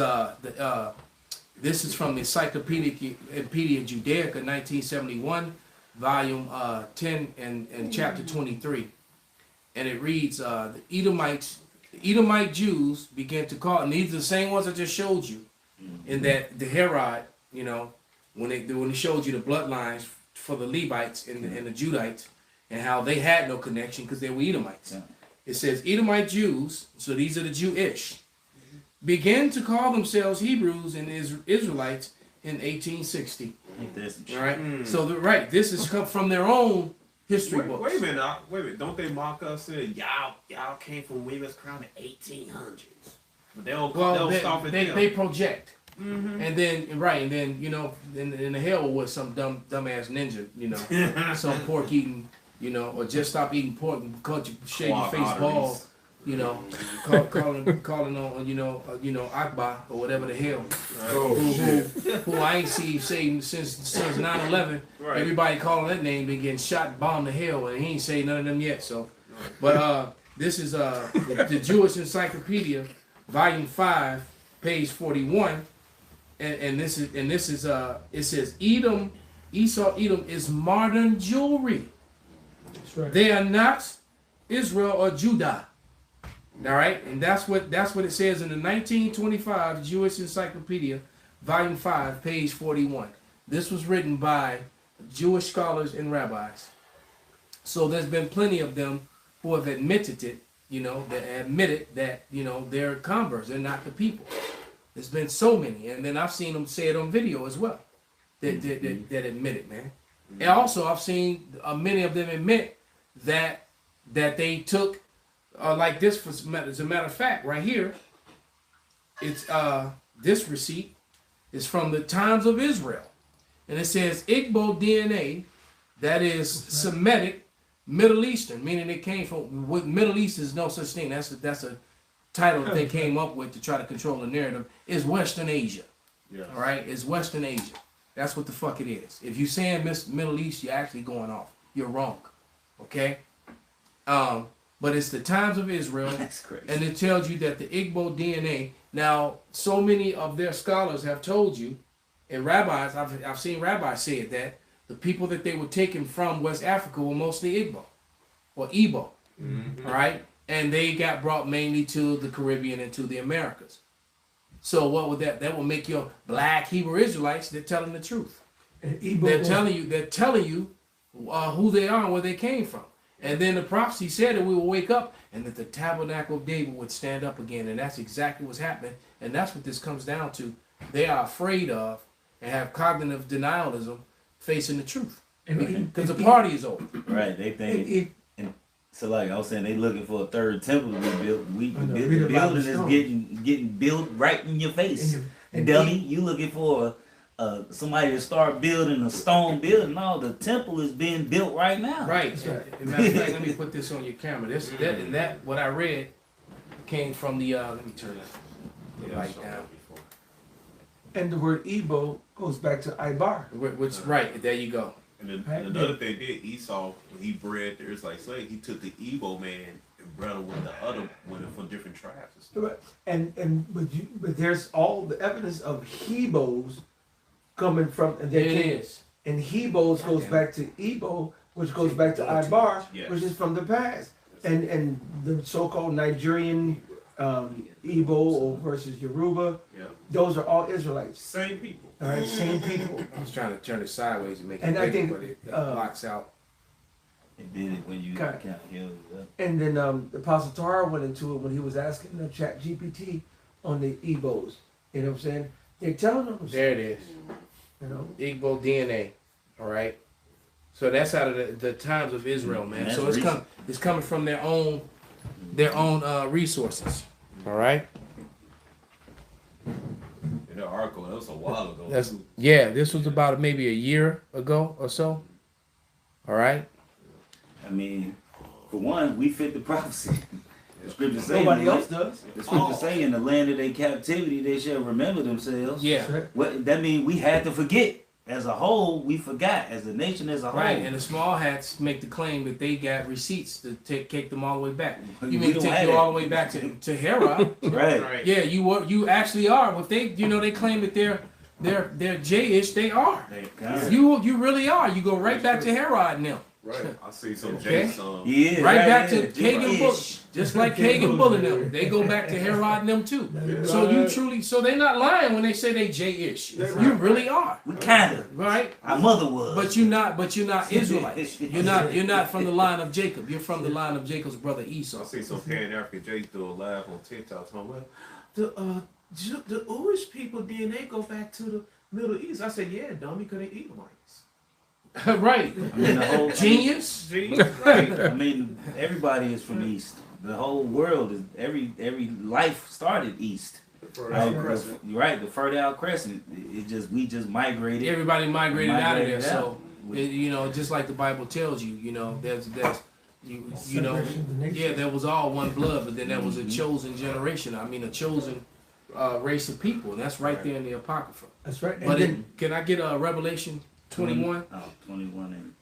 this is from the Encyclopedia Judaica, 1971, volume 10 and chapter 23, and it reads: the Edomite Jews began to call, and these are the same ones I just showed you, in that the Herod, you know, when they showed you the bloodlines for the Levites and the Judites, and how they had no connection because they were Edomites. Yeah. It says Edomite Jews, so these are the Jewish, began to call themselves Hebrews and Israelites in 1860. All right, so this is come from their own history books. Wait a minute. Don't they mock us? Saying y'all came from Weaver's Crown in 1800s, but they'll stop at them. They project. And then you know, in the hell was some dumbass ninja, you know, some pork eating, you know, or just stop eating pork and cut you, shave your face bald, you know, calling on you know Akbar or whatever the hell, who I ain't seen since 9/11. Right. Everybody calling that name been getting shot and bombed to hell, and he ain't say none of them yet. So, but This is the Jewish Encyclopedia, Volume 5, page 41, and this is it says Esau Edom is modern Jewry. That's right. They are not Israel or Judah. All right, and that's what it says in the 1925 Jewish Encyclopedia, Volume 5, page 41. This was written by Jewish scholars and rabbis. So there's been plenty of them who have admitted it, that admitted that, they're converts, they're not the people. There's been so many, and then I've seen them say it on video as well, that admit it, man. And also I've seen many of them admit that they took, like this, as a matter of fact, right here, it's this receipt is from the Times of Israel. And it says Igbo DNA, that is Semitic, Middle Eastern, meaning it came from, Middle East is no such thing. That's a title that they came up with to try to control the narrative, is Western Asia. Yeah. All right, it's Western Asia. That's what the fuck it is. If you're saying Middle East, you're actually going off. You're wrong. Okay? But it's the Times of Israel. That's crazy. And it tells you that the Igbo DNA, now so many of their scholars have told you, and rabbis, I've seen rabbis say it, that the people that they were taken from West Africa were mostly Igbo or Igbo. Mm-hmm. All right? And they got brought mainly to the Caribbean and to the Americas. So what would that will make your black Hebrew Israelites, they're telling the truth. And Igbo They're telling you who they are and where they came from. And then the prophecy said that we will wake up and that the Tabernacle of David would stand up again. And that's exactly what's happening. And that's what this comes down to. They are afraid of and have cognitive denialism facing the truth. Because the party is over. Right, they think. So like I was saying, they looking for a third temple to be built. The read about building the is stone. getting built right in your face. And Dummy, you looking for somebody to start building a stone building? No, the temple is being built right now. Right. As a matter of fact, let me put this on your camera. That what I read came from the let me turn the light down. And the word Igbo goes back to Ibar. Which right, there you go. And then another thing did Esau, when he bred the Israelites, like he took the Igbo man and bred him with the other women from different tribes. But there's all the evidence of Hebos coming from, and There it is. And Hebos goes back to Igbo, which goes back to Ibar, Yes. which is from the past. And the so-called Nigerian Igbo or versus Yoruba, Yeah. those are all Israelites. Same people. All right, same people. I was trying to turn it sideways and make it And I bigger, think, but it blocks out. It did it when you Okay. can't hear it. And then the Apostle Torah went into it when he was asking the Chat GPT on the Igbos. You know what I'm saying? They're telling them, There it is. you know. Igbo DNA. All right. So that's out of the Times of Israel, man. That's So it's coming from their own resources. All right. In the article, that was a while ago. This was about maybe a year ago or so. All right. I mean, for one, we fit the prophecy. The scripture saying Nobody else does. The scripture saying in the land of their captivity they shall remember themselves. Yeah. What that mean? We had to forget. As a whole, we forgot. As a nation, as a whole. Right, and the small hats make the claim that they got receipts to take them all the way back. You We mean don't take have you that. all the way back to Herod? Right. Yeah, you actually are. If they they claim that they're J-ish, they are. You really are. You go right back to Herod now. Right. I see some Okay. Jason. Yeah. Right back to yeah. Kagan Bull, just like Kagan Bull and them. They go back to Herod and them too. So they're not lying when they say they J-ish. You really are. We kind of. Right? Our mother was. But you're not Israelites. You're not from the line of Jacob. You're from the line of Jacob's brother Esau. I see some Pan-African Jays do a live on TikTok talking about the Jewish people DNA go back to the Middle East. I said, yeah, dummy, because they Edomites. Right. I mean, the whole Genius. Right. I mean, everybody is from East. The whole world is every life started East. Right, you're right. The Fertile Crescent. We just migrated. Everybody migrated out of there. Migrated So out. just like the Bible tells you, there's Separation of the nations. there was all one blood, but then there was a chosen generation. I mean, a chosen race of people, and that's right there in the Apocrypha. That's right. And But then, can I get Revelation 21, 21 and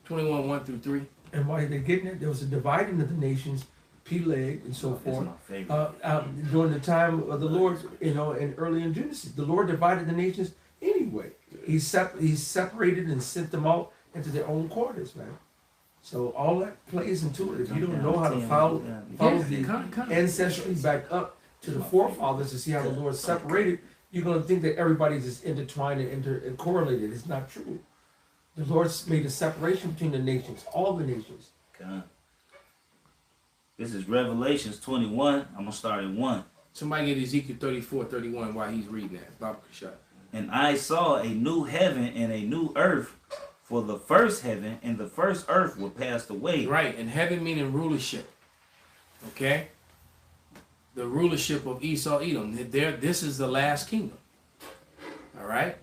21, 1 through 3? and while they're getting it, there was a dividing of the nations Peleg, and so That's forth. my favorite. During the time of the Lord, and early in Genesis, the Lord divided the nations anyway. He separated and sent them out into their own quarters, man. So all that plays into it. If you don't know how to follow the ancestry back up to the forefathers to see how the Lord separated, you're going to think that everybody's just intertwined and correlated. It's not true. The Lord made a separation between the nations, all the nations. God. This is Revelations 21. I'm going to start at 1. Somebody get Ezekiel 34:31 while he's reading that. Bob shut. And I saw a new heaven and a new earth, for the first heaven and the first earth were passed away. Right, and heaven meaning rulership. Okay? The rulership of Esau, Edom. This is the last kingdom. All right?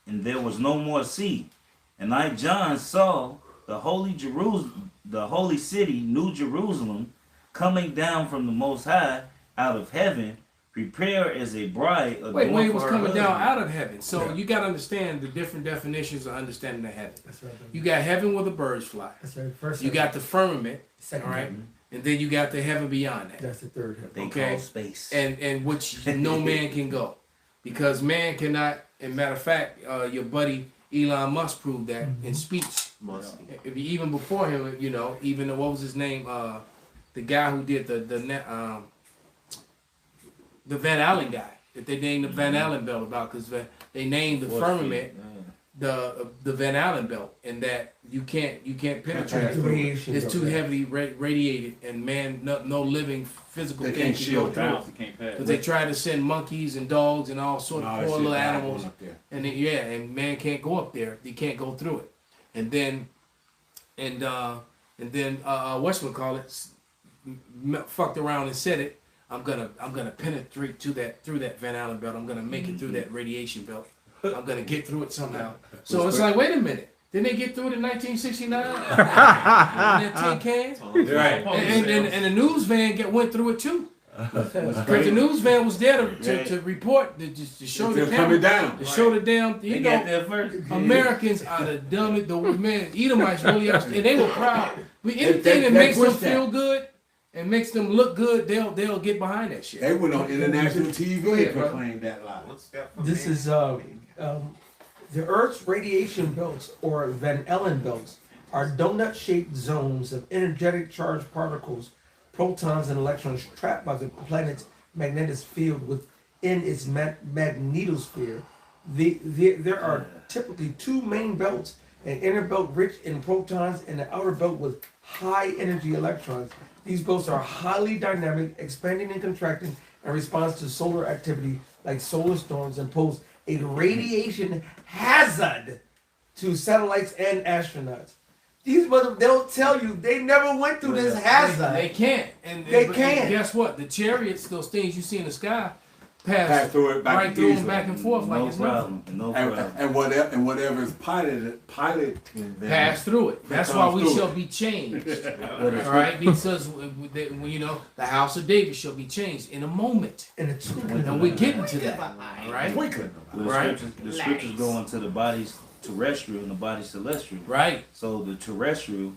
And there was no more sea. And I, John, saw the holy Jerusalem, the holy city, New Jerusalem, coming down from the Most High out of heaven, prepared as a bride. Wait, it was coming down husband. out of heaven. So you got to understand the different definitions of understanding the heaven. That's right. You got heaven where the birds fly. That's right. First You got the firmament, second all right? heaven. And then you got the heaven beyond that. That's the third heaven. They Okay. call space. And which no man can go. Because man cannot, and matter of fact, your buddy Elon Musk proved that in speech. Even before him, you know, even what was his name? The guy who did the Van Allen guy that they named the Van Allen belt about, because they named the firmament the Van Allen belt, and that you can't penetrate The through it. radiation It's belt, too yeah. heavily radiated, and man, no living physical They thing can't can go shield through it. You can't pass. Because they tried to send monkeys and dogs and all sorts of Nah, that poor shit little bad animals, going up there. and then, and man can't go up there. He can't go through it. And then whatchamacallit fucked around and said it. I'm gonna penetrate through that Van Allen belt. I'm gonna make it through that radiation belt. I'm gonna get through it somehow. So it's like, wait a minute. Didn't they get through it in 1969? In that tin can? Right. And the news van went through it too. Because the news van was there to report, to show the They're coming camera, down. to show the damn, They you got know, there first. Americans are the dumbest, man, Edomites really are, and they were proud. Anything They that makes them pushed that. feel good and makes them look good, they'll get behind that shit. They went on international TV Go ahead, and bro. proclaimed that lie. This is the Earth's radiation belts, or Van Allen belts, are donut-shaped zones of energetic charged particles, protons and electrons trapped by the planet's magnetic field within its magnetosphere. There are typically two main belts: an inner belt rich in protons and an outer belt with high energy electrons. These belts are highly dynamic, expanding and contracting in response to solar activity like solar storms, and pose a radiation hazard to satellites and astronauts. These mother, they'll tell you they never went through this hazard. They can't. And They but can't. guess what? The chariots, those things you see in the sky, pass Pass through it back right and through them easily. back and forth like No it's nothing. problem. No problem. And whatever is piloting them. Pass through it. That's why we Comes through shall it. be changed. But it's- All right, because you know the house of David shall be changed in a moment, And it's and we're getting to that. All right, Twinkling. Well, the Right. scriptures go into the bodies terrestrial and the bodies celestial. right. So the terrestrial,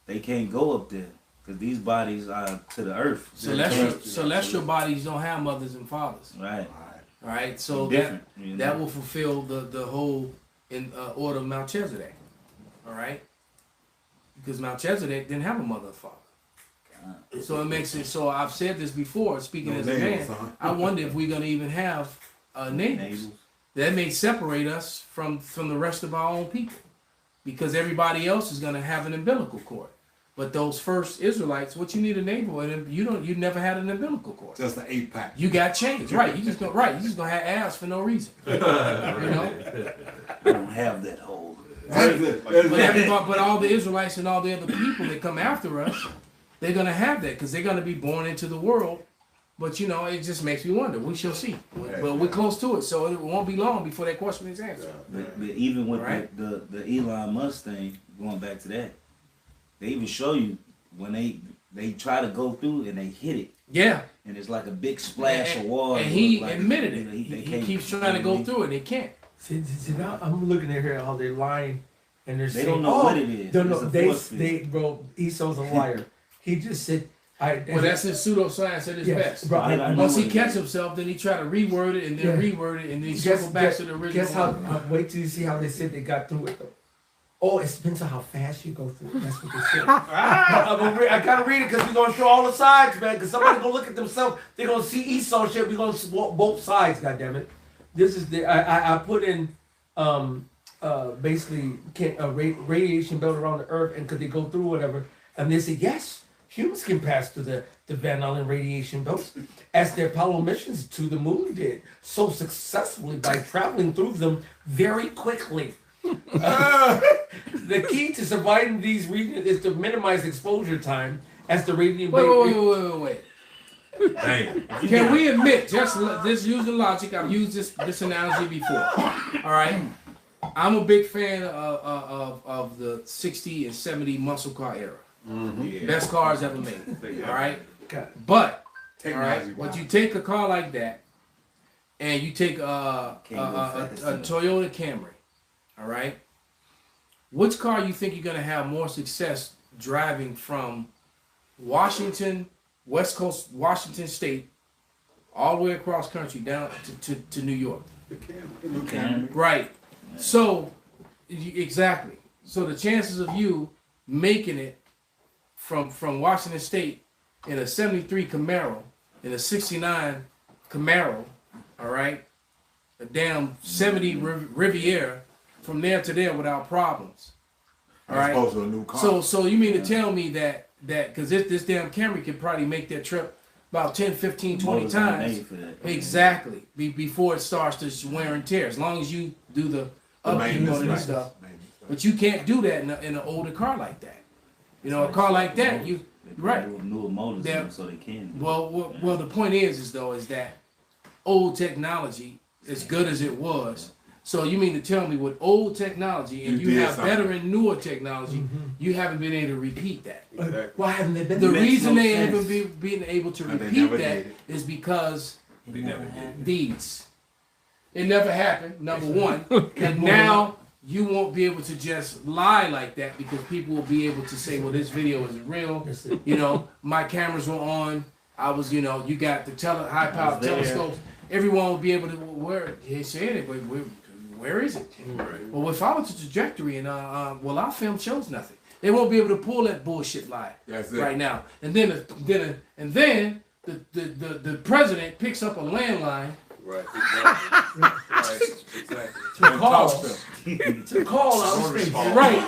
they can't go up there because these bodies are to the earth. Celestial bodies don't have mothers and fathers. Right. All right, so Different, you know. that will fulfill the whole order of Melchizedek. All right, because Melchizedek didn't have a mother or father. So it makes it. So I've said this before, speaking No as a man. neighbors, huh? I wonder if we're gonna even have neighbors. Neighbors. That may separate us from the rest of our own people, because everybody else is gonna have an umbilical cord. But those first Israelites, what you need a neighbor, and you never had an umbilical cord. Just an 8-pack. You got changed, right? You just gonna have abs for no reason, you know. I don't have that hole. But all the Israelites and all the other people that come after us, they're gonna have that because they're gonna be born into the world. But you know, it just makes me wonder. We shall see. But we're close to it, so it won't be long before that question is answered. But even with Right. the Elon Musk thing, going back to that, they even show you when they try to go through and they hit it, Yeah, and it's like a big splash of water. and he like, admitted you it. know, He they can't- keeps trying to go through it, and he can't. See, now I'm looking at here how they're lying, and they're They saying, don't know "Oh, what it is. No, It's no, a they, force field. bro, Esau's a liar. He just said Well, that's his pseudoscience at his best. Bro, Once he catch himself, then he try to reword it and then reword it and then he circle back to the original. Guess how? Wait till you see how they said they got through it though. Oh, it depends on how fast you go through it. That's what they said. I gotta read it because we're gonna show all the sides, man. Because somebody's gonna look at themselves. They're gonna see Esau shit. We're gonna see both sides. Goddammit. This is the I put in basically radiation belt around the Earth, and could they go through whatever? And they say yes, humans can pass through the Van Allen radiation belts, as their Apollo missions to the moon did so successfully by traveling through them very quickly. The key to surviving these regions is to minimize exposure time as the radiation. Wait. Damn. Can we admit, just this using logic, I've used this analogy before. All right, I'm a big fan of the 60 and 70 muscle car era. Mm-hmm. Best cars ever made. All right, but all right, but you take a car like that, and you take a Toyota Camry. All right, which car you think you're gonna have more success driving from Washington, West Coast, Washington State, all the way across country down to New York? The Camry. Right. So, exactly. So the chances of you making it from Washington State in a 73 Camaro, in a 69 Camaro, all right, a damn 70 Riviera, from there to there without problems. All right. As opposed to a new car. So you mean to tell me that because this damn Camry could probably make that trip about 10, 15, 20 times. Exactly. Before it starts to wear and tear. As long as you do the upkeep on it and stuff. But you can't do that in an older car like that. You know, a car like that, right. Newer motors in them so they can. Well, the point is that old technology, as good as it was. So you mean to tell me with old technology and you have better and newer technology, you haven't been able to repeat that? Exactly. Why haven't they been? The reason they haven't been able to repeat that is because They never did. these. It never happened, number one. And now you won't be able to just lie like that because people will be able to say, well, this video isn't real. You know, my cameras were on. I was, you know, you got the high-powered telescopes. Everyone will be able to, where he said it, but where is it? Right. Well, we followed the trajectory, and well, our film shows nothing. They won't be able to pull that bullshit lie right now. And then the president picks up a landline. Right. Exactly. To call out space. Right.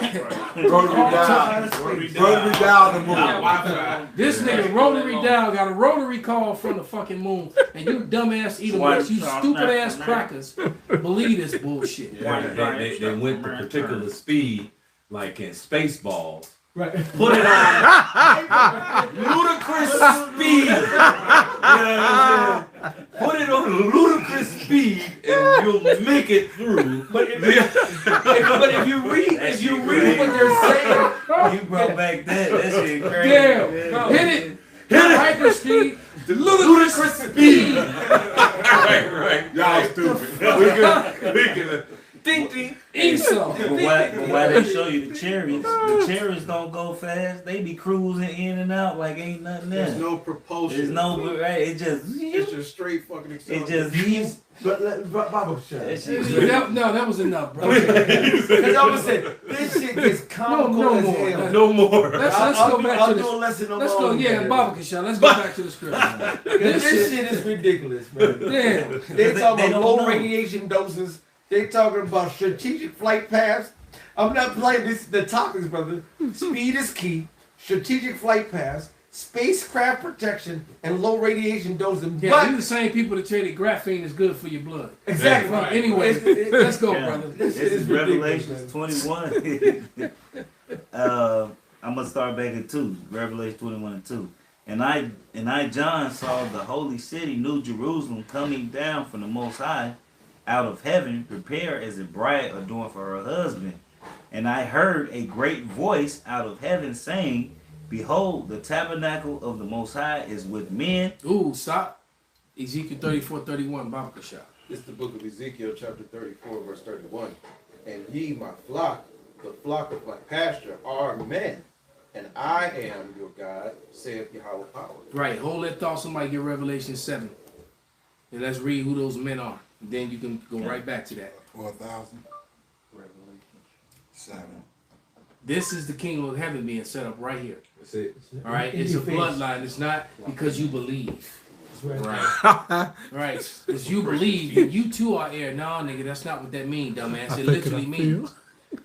Rotary dial the moon. This nigga rotary dial got a rotary call from the fucking moon, and you dumbass Edomites, you stupid ass crackers, believe this bullshit. Yeah, they went the particular speed, like in Spaceballs. Right. Put it on ludicrous speed. You know what I'm saying? Put it on ludicrous speed, and you'll make it through. But if you read what they're saying, You brought back that shit crazy. Damn, hit it, hyper speed, ludicrous speed. Right. Y'all stupid. We can Ding ding, Esau. But why they show you the chariots don't go fast. They be cruising in and out like ain't nothing there. There's no propulsion. There's no, right? It's just straight fucking It acceleration. just leaves. but Bible shut. That shit. No, that was enough, bro. Because I was saying, this shit gets comical No as more. hell. no more. Let's go back to this. Let's go, Baba Kashan. Let's go back to the script. This shit is ridiculous, man. Damn. They talking They about don't low know. radiation doses. They talking about strategic flight paths. I'm not playing this. The topics, brother. Speed is key. Strategic flight paths, spacecraft protection, and low radiation dosing. Yeah, But these the same people that tell you graphene is good for your blood. exactly. Right. Anyway, let's go, Yeah. brother. This shit is is ridiculous, Revelations 21. I'm gonna start back at 2. Revelation 21 and 2. And I John saw the holy city, New Jerusalem, coming down from the Most High, out of heaven, prepared as a bride adorned for her husband. And I heard a great voice out of heaven saying, Behold, the tabernacle of the Most High is with men. Ooh, stop. Ezekiel 34:31, Baba Kashan. It's the book of Ezekiel, chapter 34, verse 31. And ye, my flock, the flock of my pasture, are men. and I am your God, saith Yahweh power. Right. Hold that thought. Somebody get Revelation 7. And let's read who those men are. Then you can go right back to that. 12,000. 7. This is the kingdom of heaven being set up right here. That's it. All right. In It's a your face. bloodline. It's not because you believe. That's right. Right. Right. If you believe that you too are heir. No, nigga, that's not what that means, dumbass. It literally means.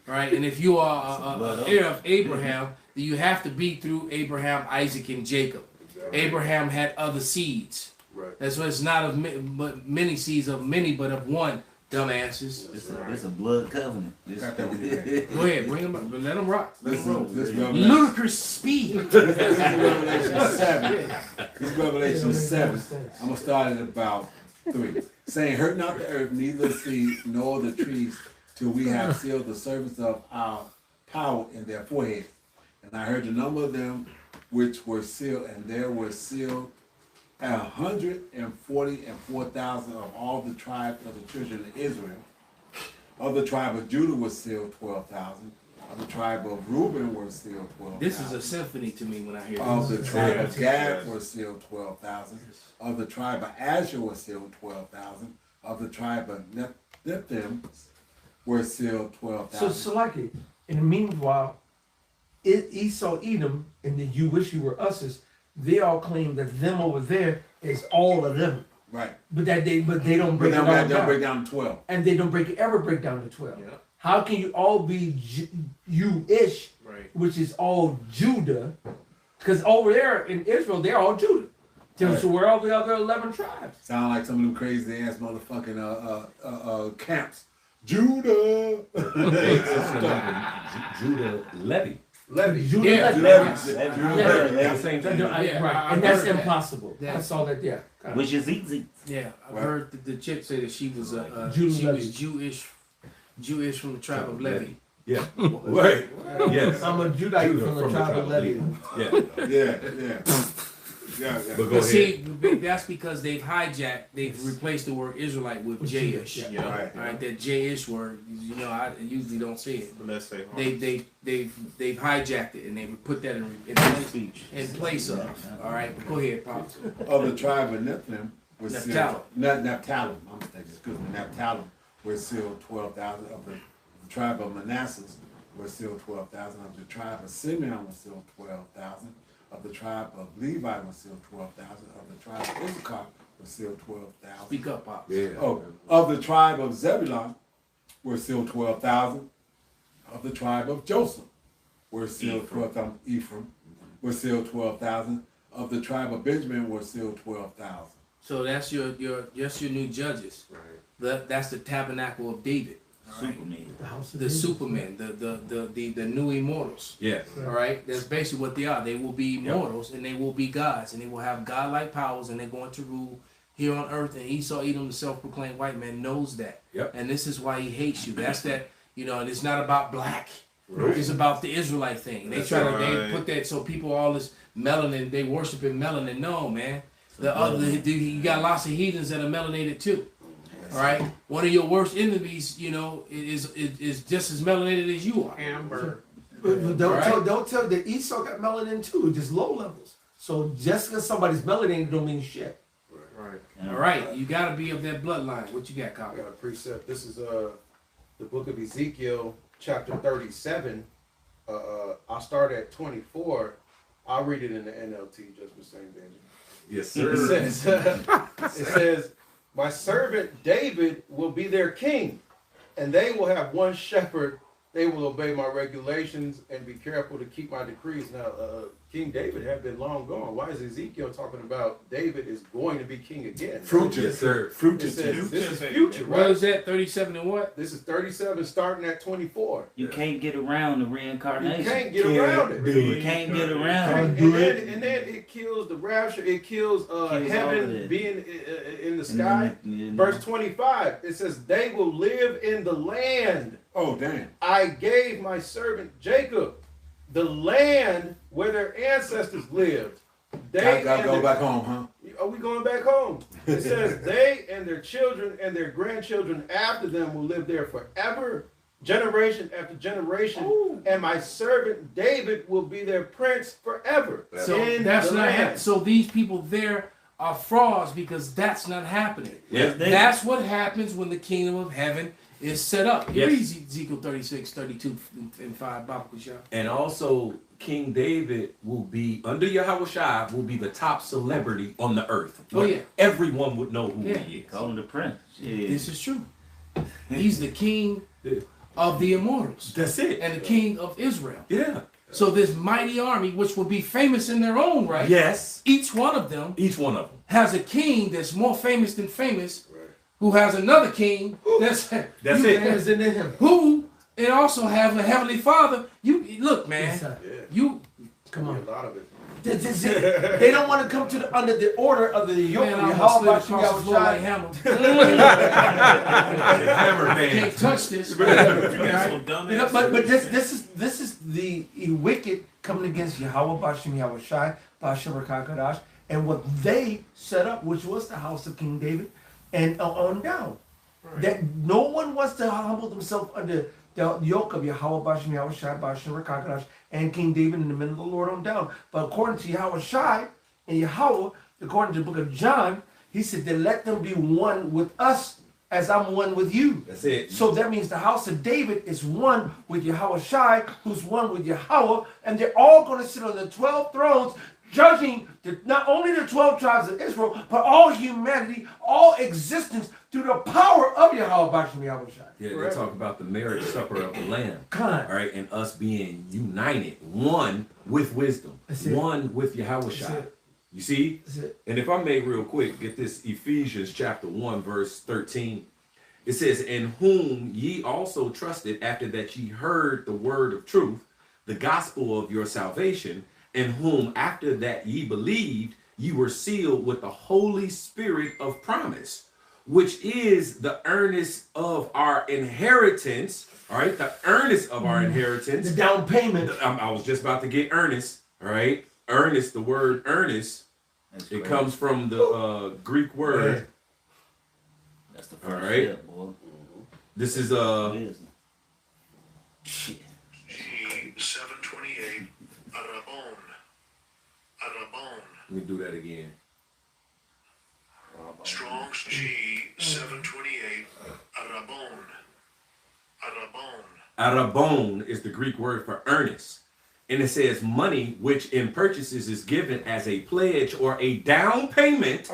Right. And if you are a heir of Abraham, then you have to be through Abraham, Isaac, and Jacob. Abraham had other seeds. Right. That's why it's not of but many seeds of many, but of one. Dumbasses. It's a blood covenant. Got that one there. Go ahead, bring them up. Let them rock. Let them roll. This Revelation, Ludicrous speed. this is Revelation 7. This is Revelation 7. I'm going to start at about 3. Saying, hurt not the earth, neither the sea, nor the trees, till we have sealed the servants of our power in their foreheads. And I heard the number of them which were sealed, and there were sealed 144,000 of all the tribes of the children of Israel. Of the tribe of Judah was sealed 12,000. Of the tribe of Reuben were sealed 12,000. This is a symphony to me when I hear Of this. the tribe of Gad were sealed 12,000. Of the tribe of Asher were sealed 12,000. Of the tribe of Nephthalim were sealed 12,000. So Salaki, in the meanwhile, Esau, Edom, and the you wish you were us's, they all claim that them over there is all of them. Right. But they don't break But it now down. don't break down to 12. And they don't ever break down to 12. Yeah. How can you all be you-ish, Right. which is all Judah? Because over there in Israel, they're all Judah. So where are the other 11 tribes? Sound like some of them crazy ass motherfucking camps. Judah. Judah Levy. Levy. Judah, Yeah, Levites. Yeah, same thing. Yeah, And that's heard that. impossible. Yeah. I saw that there. Which is easy. Yeah, I've Right. heard the chick say that she was Judah she Levy. was Jewish from the tribe of Levi. Yeah. Right. Yes. I'm a Judite Judah from the tribe of Levi. Yeah. Yeah. But go But ahead. see, that's because they've replaced the word Israelite with Jayish. Yeah. Yeah. Right. All right, that Jayish word, you know, I usually don't say it. But let's say They've hijacked it and they put that in place of. All right, but go ahead, Pops. Of the tribe of Nephilim was Naphtali. sealed. Naphtali. I'm mistaken. Excuse me. Naphtali was sealed 12,000. Of the tribe of Manasseh was sealed 12,000. Of the tribe of Simeon was sealed 12,000. Of the tribe of Levi was sealed 12,000. Of the tribe of Issachar was sealed 12,000. Speak up, Pops. Yeah. Oh, of the tribe of Zebulun were sealed 12,000. Of the tribe of Joseph were sealed 12,000. Ephraim were sealed 12,000. Of the tribe of Benjamin were sealed 12,000. So that's your new judges. right. That's the Tabernacle of David. All right? Superman. The house of The David. Supermen, the new immortals. Yes. All right, that's basically what they are. They will be immortals and they will be gods and they will have godlike powers and they're going to rule here on earth. And Esau, Edom, the self-proclaimed white man, knows that. Yep. And this is why he hates you. That's that. You know, and it's not about black. Right. It's about the Israelite thing. They That's try to right. they put that so people all this melanin. They worshiping melanin. No, man. The other you got lots of heathens that are melanated too. All right. One of your worst enemies, you know, is just as melanated as you are. Amber. But don't Right. tell that Esau got melanin too, just low levels. So just because somebody's melanated don't mean shit. Right. All right. You got to be of that bloodline. What you got, I Kyle? got a precept. This is the book of Ezekiel, chapter 37. I'll start at 24. I'll read it in the NLT, just the same, Benji. Yes, It sir. says, my servant David will be their king, and they will have one shepherd. They will obey my regulations and be careful to keep my decrees. Now, King David had been long gone. Why is Ezekiel talking about David is going to be king again? Yes, sir. It says, this is future, What right? is that? 37 and what? This is 37 starting at 24. You can't get around the You reincarnation. can't get around it. You can't get around it. And then it kills the rapture. It kills all of heaven it. being in the sky. Verse 25, it says, they will live in the land Oh, damn. I gave my servant Jacob, the land where their ancestors lived. They Gotta and go their- back home, huh? Are we going back home? It says they and their children and their grandchildren after them will live there forever. generation after generation, and my servant David will be their prince forever. So that's not happening. So these people there are frauds because that's not happening. Yes, That's what happens when the kingdom of heaven is set up. Yes. Read Ezekiel 36, 32, and 5, Bible Kushah. And also, King David will be, under Yahushua, will be the top celebrity on the earth. Oh, yeah. Everyone would know who Yeah. he is. Call him the prince. Yeah. This is true. He's the king of the immortals That's it. and the king of Israel. Yeah. So this mighty army, which will be famous in their own right, Yes. each one of them Each one of them. has a king that's more famous than famous, who has another king that's it. Is in him. who and also have a heavenly father. You look, man. Yes, sir. You Come A on. lot of it. They don't want to come to the under the order of the yoke man, of I'm Yahweh gonna slid across the floor like Yahushua. hammer. Hammer man. Can't touch this. So dumb You know, ass. but this is the wicked coming against Yahweh Bashem Yahushai, Bashem Rakakadash, and what they set up, which was the house of King David, and on down. That no one wants to humble themselves under the yoke of Yahweh Bashem Yahushai, Bashem Rakakadash, and King David in the men of the Lord on down. But according to Yahushai and Yahweh, according to the book of John, he said that let them be one with us as I'm one with you. That's it. So that means the house of David is one with Yahweh Shai, who's one with Yahweh, and they're all going to sit on the 12 thrones, judging not only the 12 tribes of Israel, but all humanity, all existence through the power of Yahweh Bashem Yahweh Shai. Yeah, they talk about the marriage supper of the Lamb. Con. All right, and us being united, one with wisdom, That's it. one with Yahweh That's Shai. it. You see? That's it. And if I may real quick, get this Ephesians chapter 1, verse 13. It says, in whom ye also trusted after that ye heard the word of truth, the gospel of your salvation, in whom after that ye believed, ye were sealed with the Holy Spirit of promise, which is the earnest of our inheritance. All right, the earnest of our inheritance. The down payment. I was just about to get earnest. All right, earnest, the word earnest, That's it right. comes from the Greek word. That's the All first right. step, boy. This is Wisdom. G 728 Arabon. Arabon. let me do that again. Strong's G 728 Arabon. Arabon. Arabon is the Greek word for earnest. And it says money which in purchases is given as a pledge or a down payment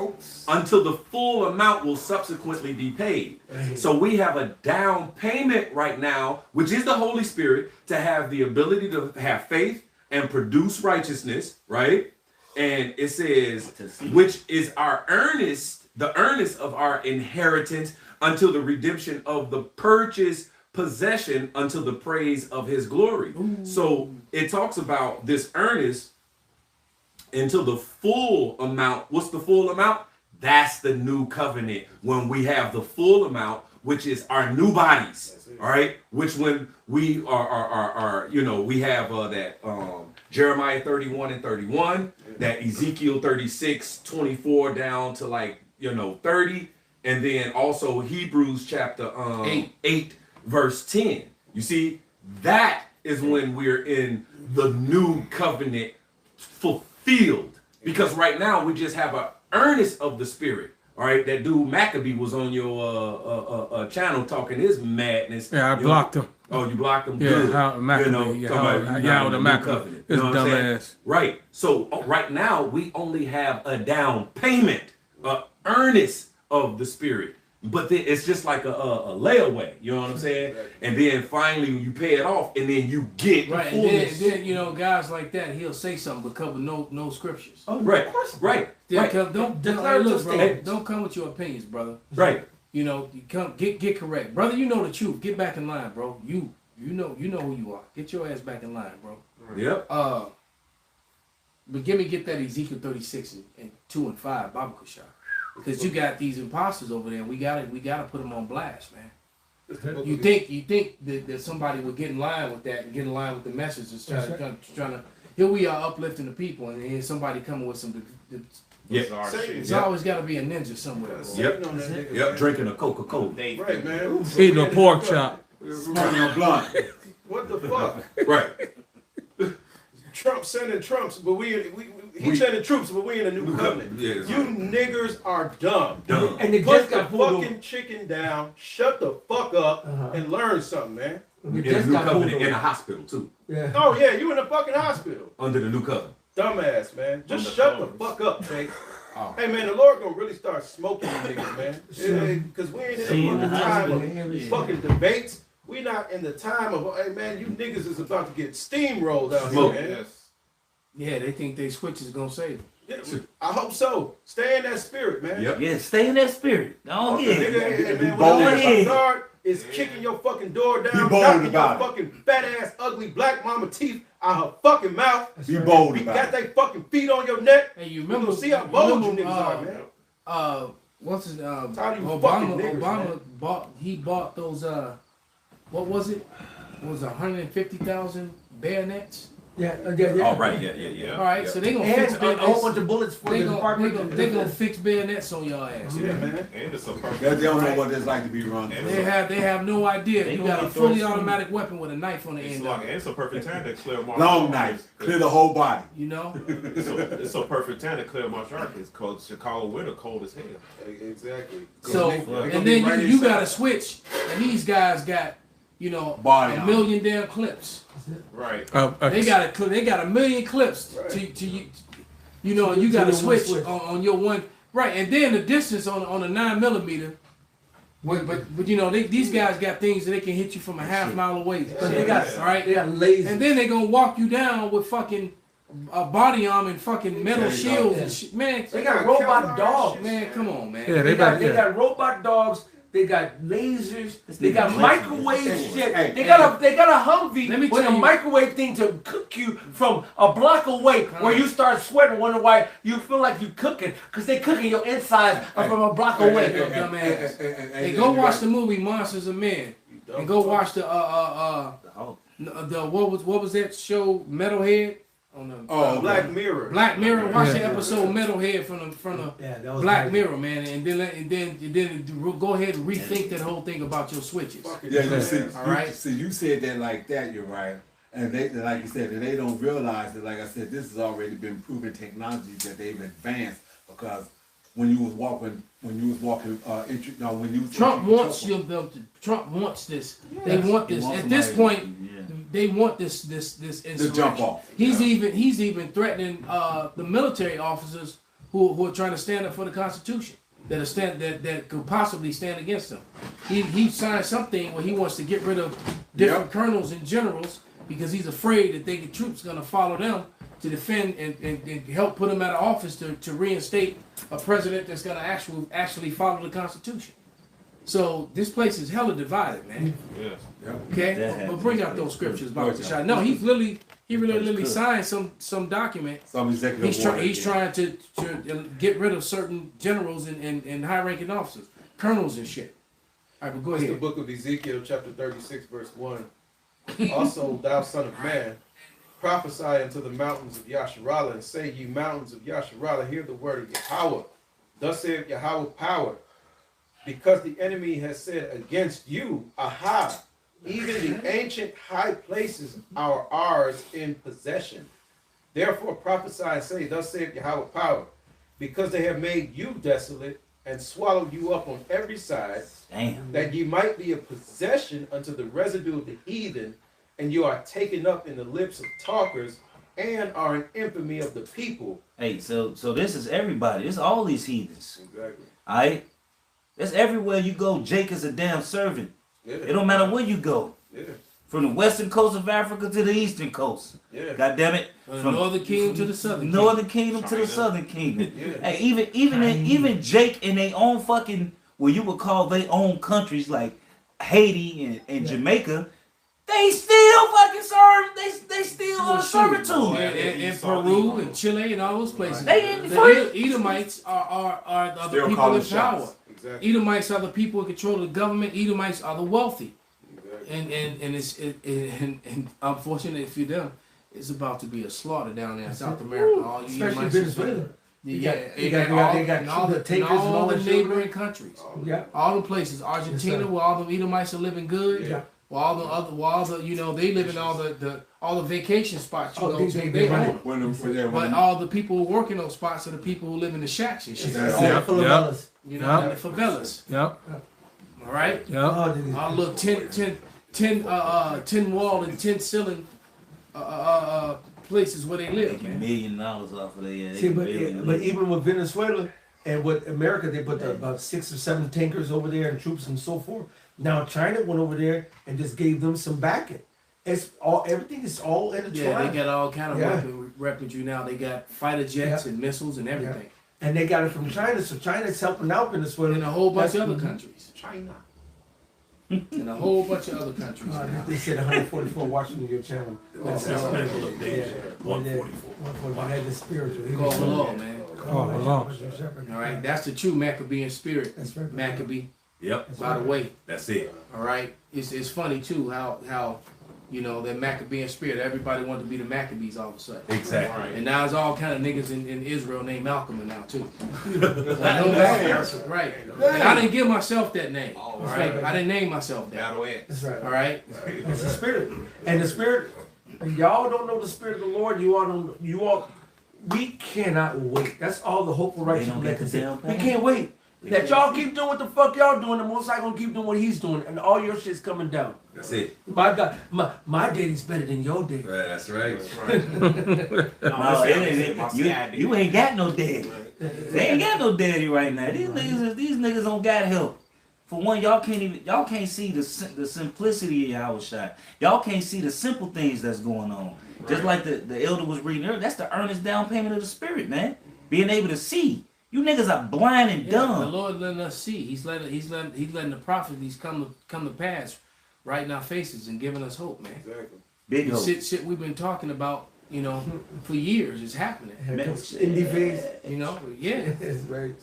until the full amount will subsequently be paid. So we have a down payment right now, which is the Holy Spirit, to have the ability to have faith and produce righteousness, right? And it says, which is our earnest, the earnest of our inheritance until the redemption of the purchase possession until the praise of his glory. So it talks about this earnest until the full amount. What's the full amount? That's the new covenant, when we have the full amount, which is our new bodies. All right, which when we are you know, we have that Jeremiah 31 and 31, that Ezekiel 36, 24 down to, like, you know, 30, and then also Hebrews chapter 8 verse 10. You see, that is when we're in the new covenant fulfilled. Because right now we just have an earnest of the Spirit. All right, that dude Maccabee was on your channel talking his madness. Yeah, I blocked him. Oh, you blocked him? Yeah, Good. how Maccabee, You know, yeah, talking how- about yeah, uniting the new Maccabee. covenant. This You know what I'm saying? dumbass. Right. So right now we only have a down payment, earnest of the Spirit. But then it's just like a layaway, you know what I'm saying? And then finally you pay it off, and then you get Right, the and fullness. then you know, guys like that, he'll say something but cover no scriptures. Oh, Right, of course. right, They'll right, come, don't Declare look, those bro, statements. don't come with your opinions, brother. right. You know, you come get correct, brother. You know the truth. Get back in line, bro. You know who you are. Get your ass back in line, bro. Yep. But get that Ezekiel 36 and 2 and 5 Bible Kushah. Because you got these imposters over there, and we gotta put them on blast, man. You think that somebody would get in line with that and get in line with the message and trying to here we are uplifting the people, and then somebody coming with some. Yep. Bizarre shit. It's always got to be a ninja somewhere, bro. Yep. Yep. Drinking a Coca-Cola. They- Right, man. Eating a pork chop. Smoking a blunt. What the fuck? Right. Trump sending troops, but he sending troops, but we in a new covenant. Yeah, You that's right. niggers are dumb. Dumb. And they Put just the got pulled over. fucking chicken down, shut the fuck up, and learn something, man. They In the just new got pulled covenant in a over. hospital too. Yeah. Oh yeah, you in a fucking hospital. Under the new covenant. Dumbass, man. Just the shut the covers. fuck up, Jake. Oh. Hey man, the Lord gonna really start smoking you niggas, man. Because we ain't See, in the in the time hospital, of yeah. fucking debates. We not in the time of, hey man, you niggas is about to get steamrolled out Smoke. here, man. Yes. Yeah, they think they switch is gonna save them. Yeah, I hope so. Stay in that spirit, man. Yep. Yeah, stay in that spirit. Oh Nigga, yeah. hey, Be man, bold when about it. the guard is kicking your fucking door down, Be bold knocking about your it. fucking fat ass, ugly black mama teeth out her fucking mouth. Be bold Got about it. they fucking feet on your neck. Hey, you We remember? gonna see how bold you remember, niggas are, man. What's his Tired of you Obama? fucking niggas, Obama man. bought those what was it? It was 150,000 bayonets. Yeah. All right. Yeah. All right, so they gonna And fix a whole bayonets. bunch of bullets for They the gonna department. they gonna fix bayonets on your ass. Yeah, man. And it's a perfect. They don't know what it's like to be run. And They have no idea. They You gonna got a throw fully some- automatic weapon with a knife on the It's end like, of and it. it's a perfect time to clear martial Long arts. knife. Clear the whole body. You know. It's a perfect time to clear martial arts. It's called Chicago winter, cold as hell. Exactly. So They gonna and be then right you got to inside. switch, and these guys got Body a armor. million damn clips. Right. They got a million clips Right. to you. You know, you got to to your one switch switch. on your one right, and then the distance on a 9mm. But you know these guys got things that they can hit you from a half mile away. But they got All right, they got lasers. and then they gonna walk you down with fucking body armor and fucking metal There you go. shields Yeah. and shit. Man, They got robot dogs. man, come on, man. Yeah, They got yeah. robot dogs. They got lasers. This They nigga got blessed microwave me. shit. Hey, They got a Humvee Let me with tell a you- microwave thing to cook you from a block away, where you start sweating, wonder why you feel like you cooking, because they cooking your insides from a block away. Yo, dumbass. Hey, go watch the movie Monsters of Men, and go watch the Oh, what was that show Metalhead on the Black Mirror. Black Mirror. Watch the Yeah. episode Metalhead from the Yeah, that was Black nice. Mirror, man, and then go ahead and rethink that whole thing about your switches. Fucking Yeah, you dumbass. see, All right. you said that like that, you're right. And they, like you said, that they don't realize that, like I said, this has already been proven technology that they've advanced, because when you was walking, when you was Trump wants Trump wants this. They want this. At this point, they want this insurrection. jump off. He's even threatening the military officers who are trying to stand up for the Constitution, that could possibly stand against them. He signed something where he wants to get rid of different colonels and generals because he's afraid that the troops are going to follow them to defend and help put him out of office to reinstate a president that's going to actually follow the Constitution. So this place is hella divided, man. Yes. Okay, That but bring out those scriptures about the shot. No, he really signed some document. Some executive He's order, yeah. trying to get rid of certain generals and high-ranking officers, colonels and shit. All right, but go It's the ahead. book of Ezekiel, chapter 36, verse 1. Also, thou son of man, prophesy unto the mountains of Yasharallah, and say, ye mountains of Yasharallah, hear the word of Yahweh. Thus saith Yahweh power, because the enemy has said against you, aha, even the ancient high places are ours in possession. Therefore prophesy and say, thus saith Yahweh power, because they have made you desolate and swallowed you up on every side, damn. that ye might be a possession unto the residue of the heathen, and you are taken up in the lips of talkers, and are an infamy of the people. Hey, so this is everybody. It's all these heathens. Exactly. Alright? That's everywhere you go. Jake is a damn servant. Yeah. It don't matter where you go. Yeah. From the western coast of Africa to the eastern coast. Yeah. God damn it. From the northern kingdom to the southern kingdom. Northern kingdom to the southern kingdom. Yeah. Hey, even Jake in their own fucking, what you would call their own countries like Haiti and Jamaica, they still fucking serve. They still on servitude. In Peru and Chile and all those places. They in The free. Edomites are the Still people calling in power. shots. Exactly. Edomites are the people in control of the government. Edomites are the wealthy. Exactly. And unfortunately for them, it's about to be a slaughter down there in South America. All you Especially Edomites, Venezuela. yeah, They got all the the takers and all the that shit. neighboring countries, Yeah. all the places, Argentina, Yes, sir. where all the Edomites are living good. Yeah. While all the you know, they live in all the vacation spots you Oh, go they to. They right. own. When But all the people who work in those spots are the people who live in the shacks and shit. That's Yep, Full of yep. dollars. You know, Yep. in the favelas. Yep. All right. Yep. Oh, they- All little 10 wall and 10 ceiling places where they live, Making man. $1 million off of that. Yeah, See, they but, barely but live. even with Venezuela and with America, they put about 6 or 7 tankers over there and troops and so forth. Now China went over there and just gave them some backing. It's all, everything is all intertwined. Yeah, they got all kind of Yeah. weaponry now. They got fighter jets and missiles and everything. And they got it from China, so China's helping out Venezuela. In a whole bunch of That's- other countries. China. In a whole bunch of other countries. They said 144 watching your channel. That's Tabernacle of David, 144. 144. Had the spiritual. He Call was- the law, man. Call the law. All right, that's the true Maccabean spirit. That's right. Maccabee. Yep, By the way, that's it. all right, it's funny too how you know that Maccabean spirit. Everybody wanted to be the Maccabees all of a sudden. Exactly. And now there's all kind of niggas in Israel named Malcolm now too. Right. And I didn't give myself that name. All right. I didn't name myself that. Battle X. That's right. All right. It's the spirit. And the spirit, y'all don't know the spirit of the Lord. You all don't, we cannot wait. That's all the hopeful righteous don't people get can the say. damn We thing. can't wait. That y'all keep doing what the fuck y'all doing, the Most High gonna keep doing what he's doing, and all your shit's coming down. That's it. My God, my daddy's better than your daddy. Right, that's right. No, you ain't got no daddy. They ain't got no daddy right now. These niggas don't got help. For one, y'all can't see the simplicity of our shot. Y'all can't see the simple things that's going on. Just like the elder was reading earlier, that's the earnest down payment of the spirit, man. Being able to see. You niggas are blind and Yeah, dumb. the Lord letting us see. He's letting the prophecies come to pass right in our faces and giving us hope, man. Exactly. Big The hope. shit we've been talking about, you know, for years is happening. Indie face. You know, yeah. It's right.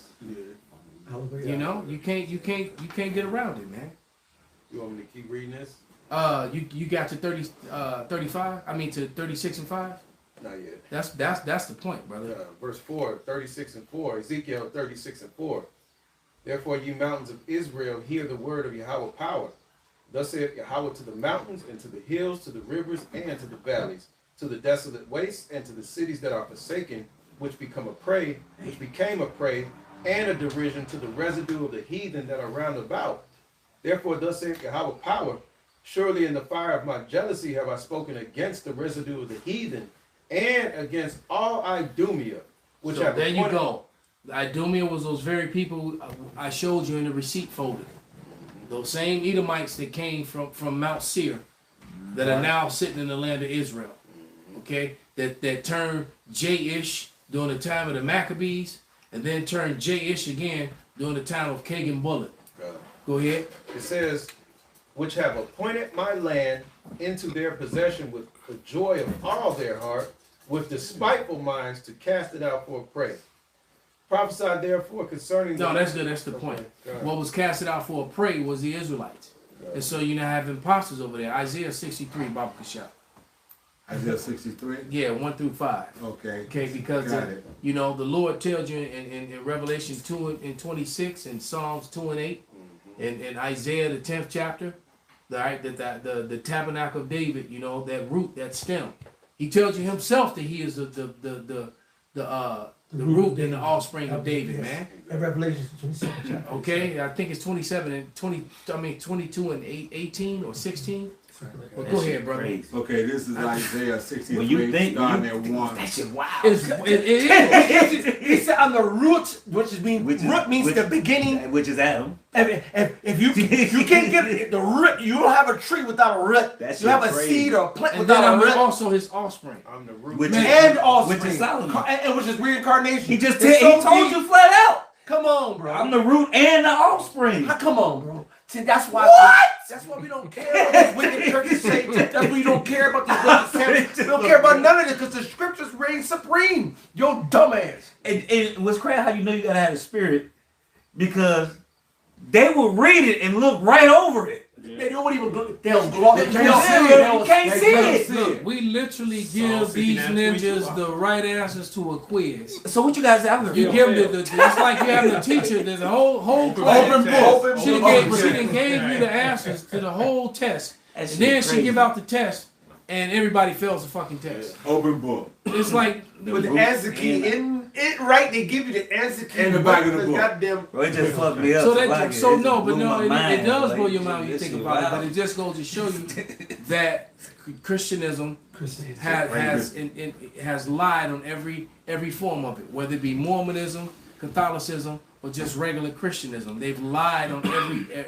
Hallelujah. You know, you can't get around it, man. You want me to keep reading this? You got to 35. I mean to 36 and 5. Not yet. That's the point, brother. Verse 4, 36 and 4. Ezekiel 36 and 4. Therefore, ye mountains of Israel, hear the word of Yahweh power. Thus saith Yahweh to the mountains, and to the hills, to the rivers, and to the valleys, to the desolate wastes, and to the cities that are forsaken, which became a prey, and a derision to the residue of the heathen that are round about. Therefore, thus saith Yahweh power. Surely in the fire of my jealousy have I spoken against the residue of the heathen, and against all Idumea, which So have there you appointed- go. Idumea was those very people I showed you in the receipt folder. Those same Edomites that came from Mount Seir that are now sitting in the land of Israel. Okay? That turned J-ish during the time of the Maccabees, and then turned J-ish again during the time of Kagan Bullet. Go ahead. It says, which have appointed my land into their possession with the joy of all their heart, with despiteful minds to cast it out for a prey. Prophesy therefore concerning No, that's good. That's the point. Go ahead. What was casted out for a prey was the Israelites. And so you now have imposters over there. Isaiah 63, Baba Kashab. Isaiah 63. Yeah, 1 through 5. Okay. Okay, because Got it. you know the Lord tells you in Revelation 2 and 26, and Psalms 2 and 8, and in Isaiah the 10th chapter, right, that the Tabernacle of David, you know, that root, that stem. He tells you himself that he is the root and the offspring of David, man. In Revelation 27 chapter. Okay, I think it's 27 and 22 and 18 or 16. Well, go ahead, brother. Crazy. Okay, this is Isaiah When 63, you think starting at 1. that shit wild. It is. He said, "I'm the root," which means the beginning. Which is Adam. If you can't get the root, you don't have a tree without a root. That You have a shit crazy. seed or a plant And then without a I'm root. also his offspring. I'm the root. Which And offspring. Which is Solomon. And which is reincarnation. He just It's so told deep. you flat out. Come on, bro. I'm the root and the offspring. Come on, bro. See, that's why. What? That's why we don't care about these wicked churches say. That's why we don't care about these wicked saints. We don't care about none of this because the scriptures reign supreme. Yo, dumbass. And what's crazy how you know you gotta have a spirit, because they will read it and look right over it. They don't even look. They'll gloss it. You can't see it. Look, we literally give these ninjas the right answers to a quiz. So what you guys say? You give them it's like you have a teacher. There's a whole class. Open book. She done gave you the answers to the whole test, and then she give out the test, and everybody fails the fucking test. Open book. It's like, With the answer key in it, right? They give you the answer key In the back of the book. Goddamn. Bro, it just fucked me up. so that, like so it. no, It but blew no, my it mind. does Like, blow your mind when you this think is about it. But wild. it just goes to show you that Christianism has lied on every form of it, whether it be Mormonism, Catholicism, or just regular Christianism. They've lied on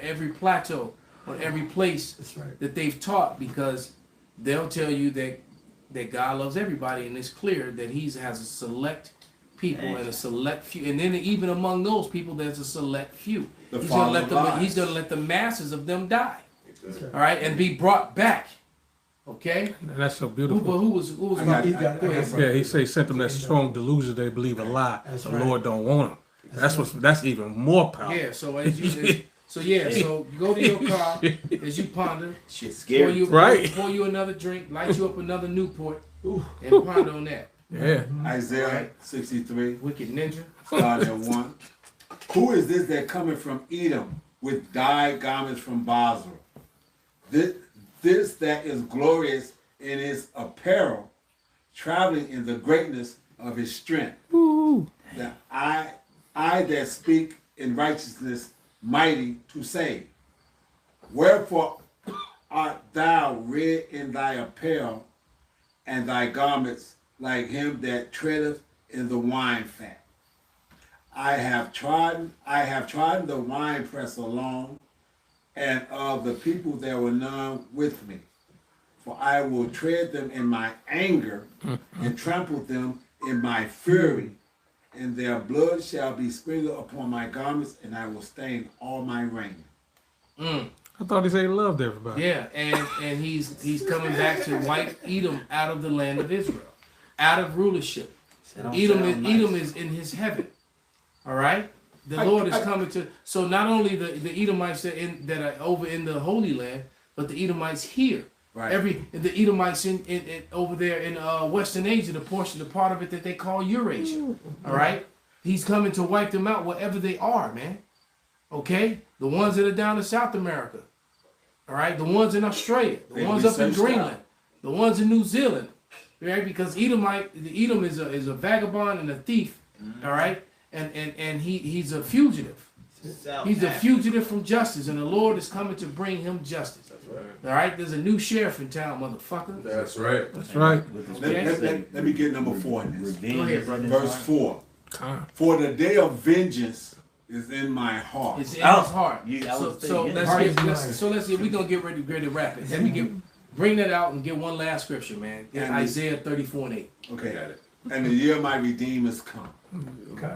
every plateau, on every place That's right. that they've taught, because they'll tell you that God loves everybody, and it's clear that He has a select people and a select few, and then even among those people, there's a select few. The He's father gonna lies. He's gonna let the masses of them die, all right, and be brought back. Okay. And that's so Who beautiful. was I got He it. got Go ahead, it. bro. Yeah, he say sent them that strong delusion they believe a lie. That's The right. Lord don't want them. That's even more powerful. Yeah. So so you go to your car as you ponder. Shit Pour scary. you, Right. pour you another drink, light you up another Newport, Ooh. and ponder on that. Yeah. Isaiah Right. 63, Wicked ninja. starting at 1. Who is this that cometh from Edom with dyed garments from Basra? This that is glorious in his apparel, traveling in the greatness of his strength. That I that speak in righteousness, mighty to save. Wherefore art thou red in thy apparel, and thy garments like him that treadeth in the wine fat? I have trodden the winepress alone, and of the people there were none with me. For I will tread them in my anger, and trample them in my fury, and their blood shall be sprinkled upon my garments, and I will stain all my raiment. I thought he said he loved everybody. Yeah, and he's coming back to wipe Edom out of the land of Israel, out of rulership. Edom is in his heaven. All right, the Lord is coming to. So not only the Edomites that are over in the Holy Land, but the Edomites here. Right. The Edomites in over there in Western Asia, the part of it that they call Eurasia. All right, he's coming to wipe them out wherever they are, man. Okay, the ones that are down in South America. All right, the ones in Australia, the ones up in Greenland, the ones in New Zealand. Right, because Edom is a vagabond and a thief. All right, and he's a fugitive. He's a fugitive from justice, and the Lord is coming to bring him justice. All right, there's a new sheriff in town, motherfucker. That's right. That's right. Let me get number 4 in this. Go ahead, brother. Verse 4. For the day of vengeance is in my heart. It's in his heart. So Let's see. We're gonna get ready to wrap it. Let me bring that out and get one last scripture, man. Yeah, Isaiah 34:8. Okay. Got it. And the year of my redeemer's come. Okay.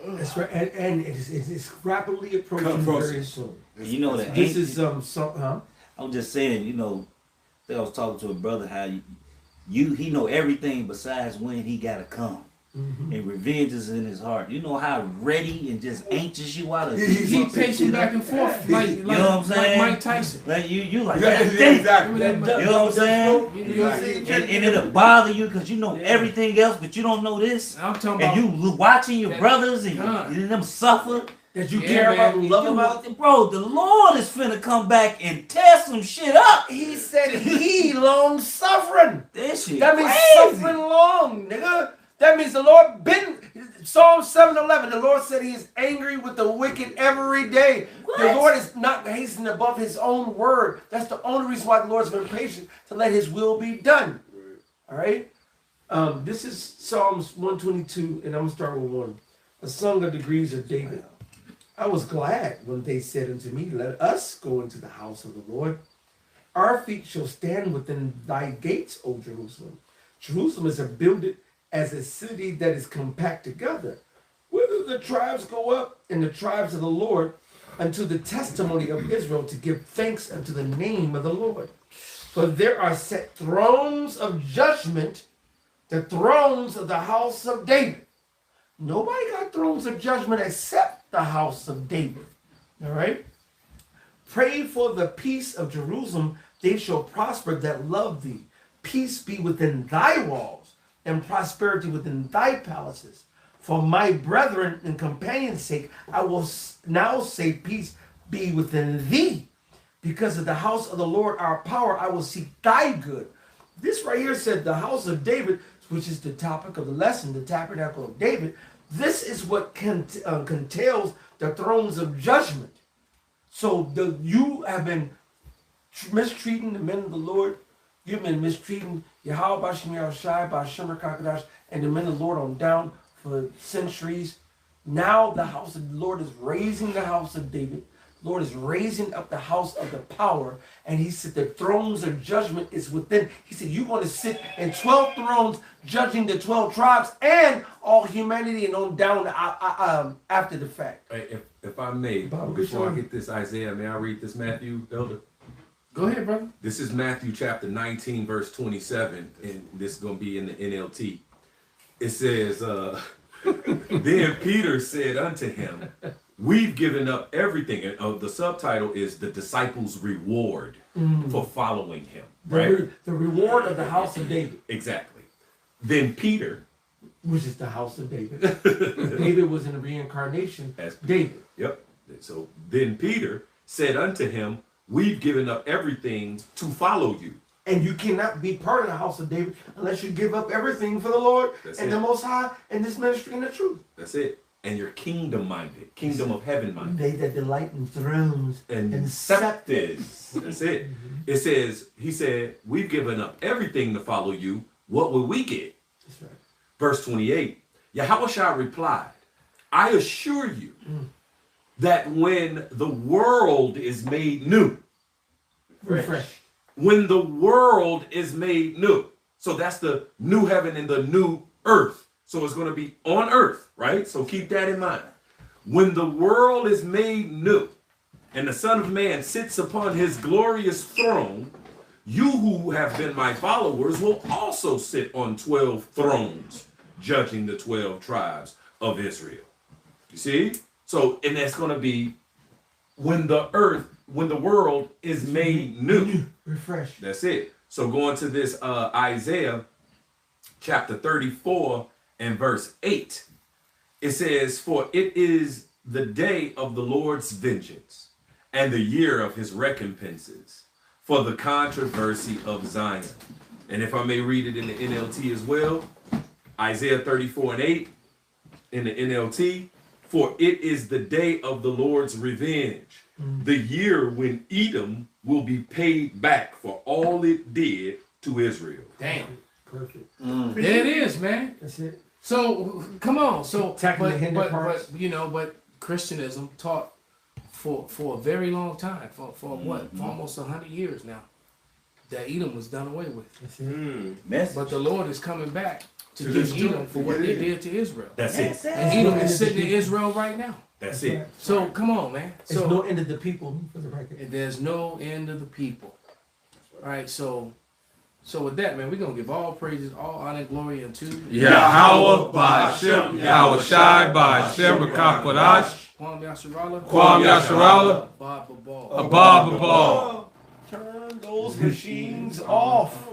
That's right. And it's rapidly approaching very soon. You know that. This is I'm just saying, you know, I think I was talking to a brother how he know everything besides when he gotta come. And revenge is in his heart. You know how ready and just anxious you are to He pacing back and forth you know what I'm saying? like Mike Tyson. Like you like Yeah, "God damn." exactly. You know what I'm saying? And it'll bother you because you know everything else, but you don't know this. I'm talking about. And you watching your That- brothers and them suffer that you Yeah, care about man. and love You- about. bro, the Lord is finna come back and tear some shit up. He said he long suffering. This shit That means crazy. suffering long, nigga. That means the Lord been Psalm 7:11. The Lord said He is angry with the wicked every day. The Lord is not hastening above His own word. That's the only reason why the Lord's been patient to let His will be done. All right. This is Psalms 122, and I'm gonna start with 1. A song of degrees of David. I was glad when they said unto me, "Let us go into the house of the Lord. Our feet shall stand within thy gates, O Jerusalem." Jerusalem is builded as a city that is compact together. Whither the tribes go up, and the tribes of the Lord, unto the testimony of Israel, to give thanks unto the name of the Lord. For there are set thrones of judgment, the thrones of the house of David. Nobody got thrones of judgment except the house of David. All right? Pray for the peace of Jerusalem. They shall prosper that love thee. Peace be within thy walls, and prosperity within thy palaces. For my brethren and companions' sake, I will now say peace be within thee. because of the house of the Lord our power, I will seek thy good. This right here said the house of David, which is the topic of the lesson, the Tabernacle of David. This is what entails the thrones of judgment. So you have been mistreating the men of the Lord. You've been mistreating Yahweh Bashim Yahushai, Bashim Kakadash, and the men of the Lord on down for centuries. Now the house of the Lord is raising the house of David. The Lord is raising up the house of the power. And he said the thrones of judgment is within. He said you're going to sit in 12 thrones judging the 12 tribes and all humanity and on down after the fact. Hey, if I may, before I get this Isaiah, may I read this Matthew, Elder? Go ahead, brother. This is Matthew chapter 19, verse 27, and this is going to be in the NLT. It says, then Peter said unto him, we've given up everything. And the subtitle is the disciples' reward for following him. Right? The reward of the house of David. Exactly. Then Peter, which is the house of David. David was in the reincarnation as David. Yep. So then Peter said unto him, we've given up everything to follow you. And you cannot be part of the house of David unless you give up everything for the Lord the Most High and this ministry and the truth. That's it. And you're kingdom-minded, kingdom of heaven-minded. They that delight in thrones and scepters. That's it. It says, he said, we've given up everything to follow you. What will we get? That's right. Verse 28, Yahushua replied, I assure you that when the world is made new, refresh. When the world is made new, so that's the new heaven and the new earth. So it's going to be on earth, right? So keep that in mind. When the world is made new and the Son of Man sits upon his glorious throne, you who have been my followers will also sit on 12 thrones, judging the 12 tribes of Israel. You see? So, and that's going to be when the world is made new. Refresh. That's it. So going to this Isaiah chapter 34 and verse 8, it says, for it is the day of the Lord's vengeance and the year of his recompenses for the controversy of Zion. And if I may read it in the NLT as well, Isaiah 34 and 8 in the NLT, for it is the day of the Lord's revenge, the year when Edom will be paid back for all it did to Israel. Damn. Perfect. There it is, man. That's it. So come on. So but Christianism taught for a very long time, for what? For almost 100 years now, that Edom was done away with. But the Lord is coming back to give Edom for what they did to Israel. That's it. And Edom is sitting in Israel right now. That's it. So come on, man. There's So no end of the people for the record. there's no end of the people. All right. So with that, man, we're gonna give all praises, all honor and glory unto Yahweh Ba'Shem, Yahushai Ba'Shem Kakwadash, Kwam Yasharallah, Kwam Yasharallah, Abba Babal. Abba Babal. Turn those machines off.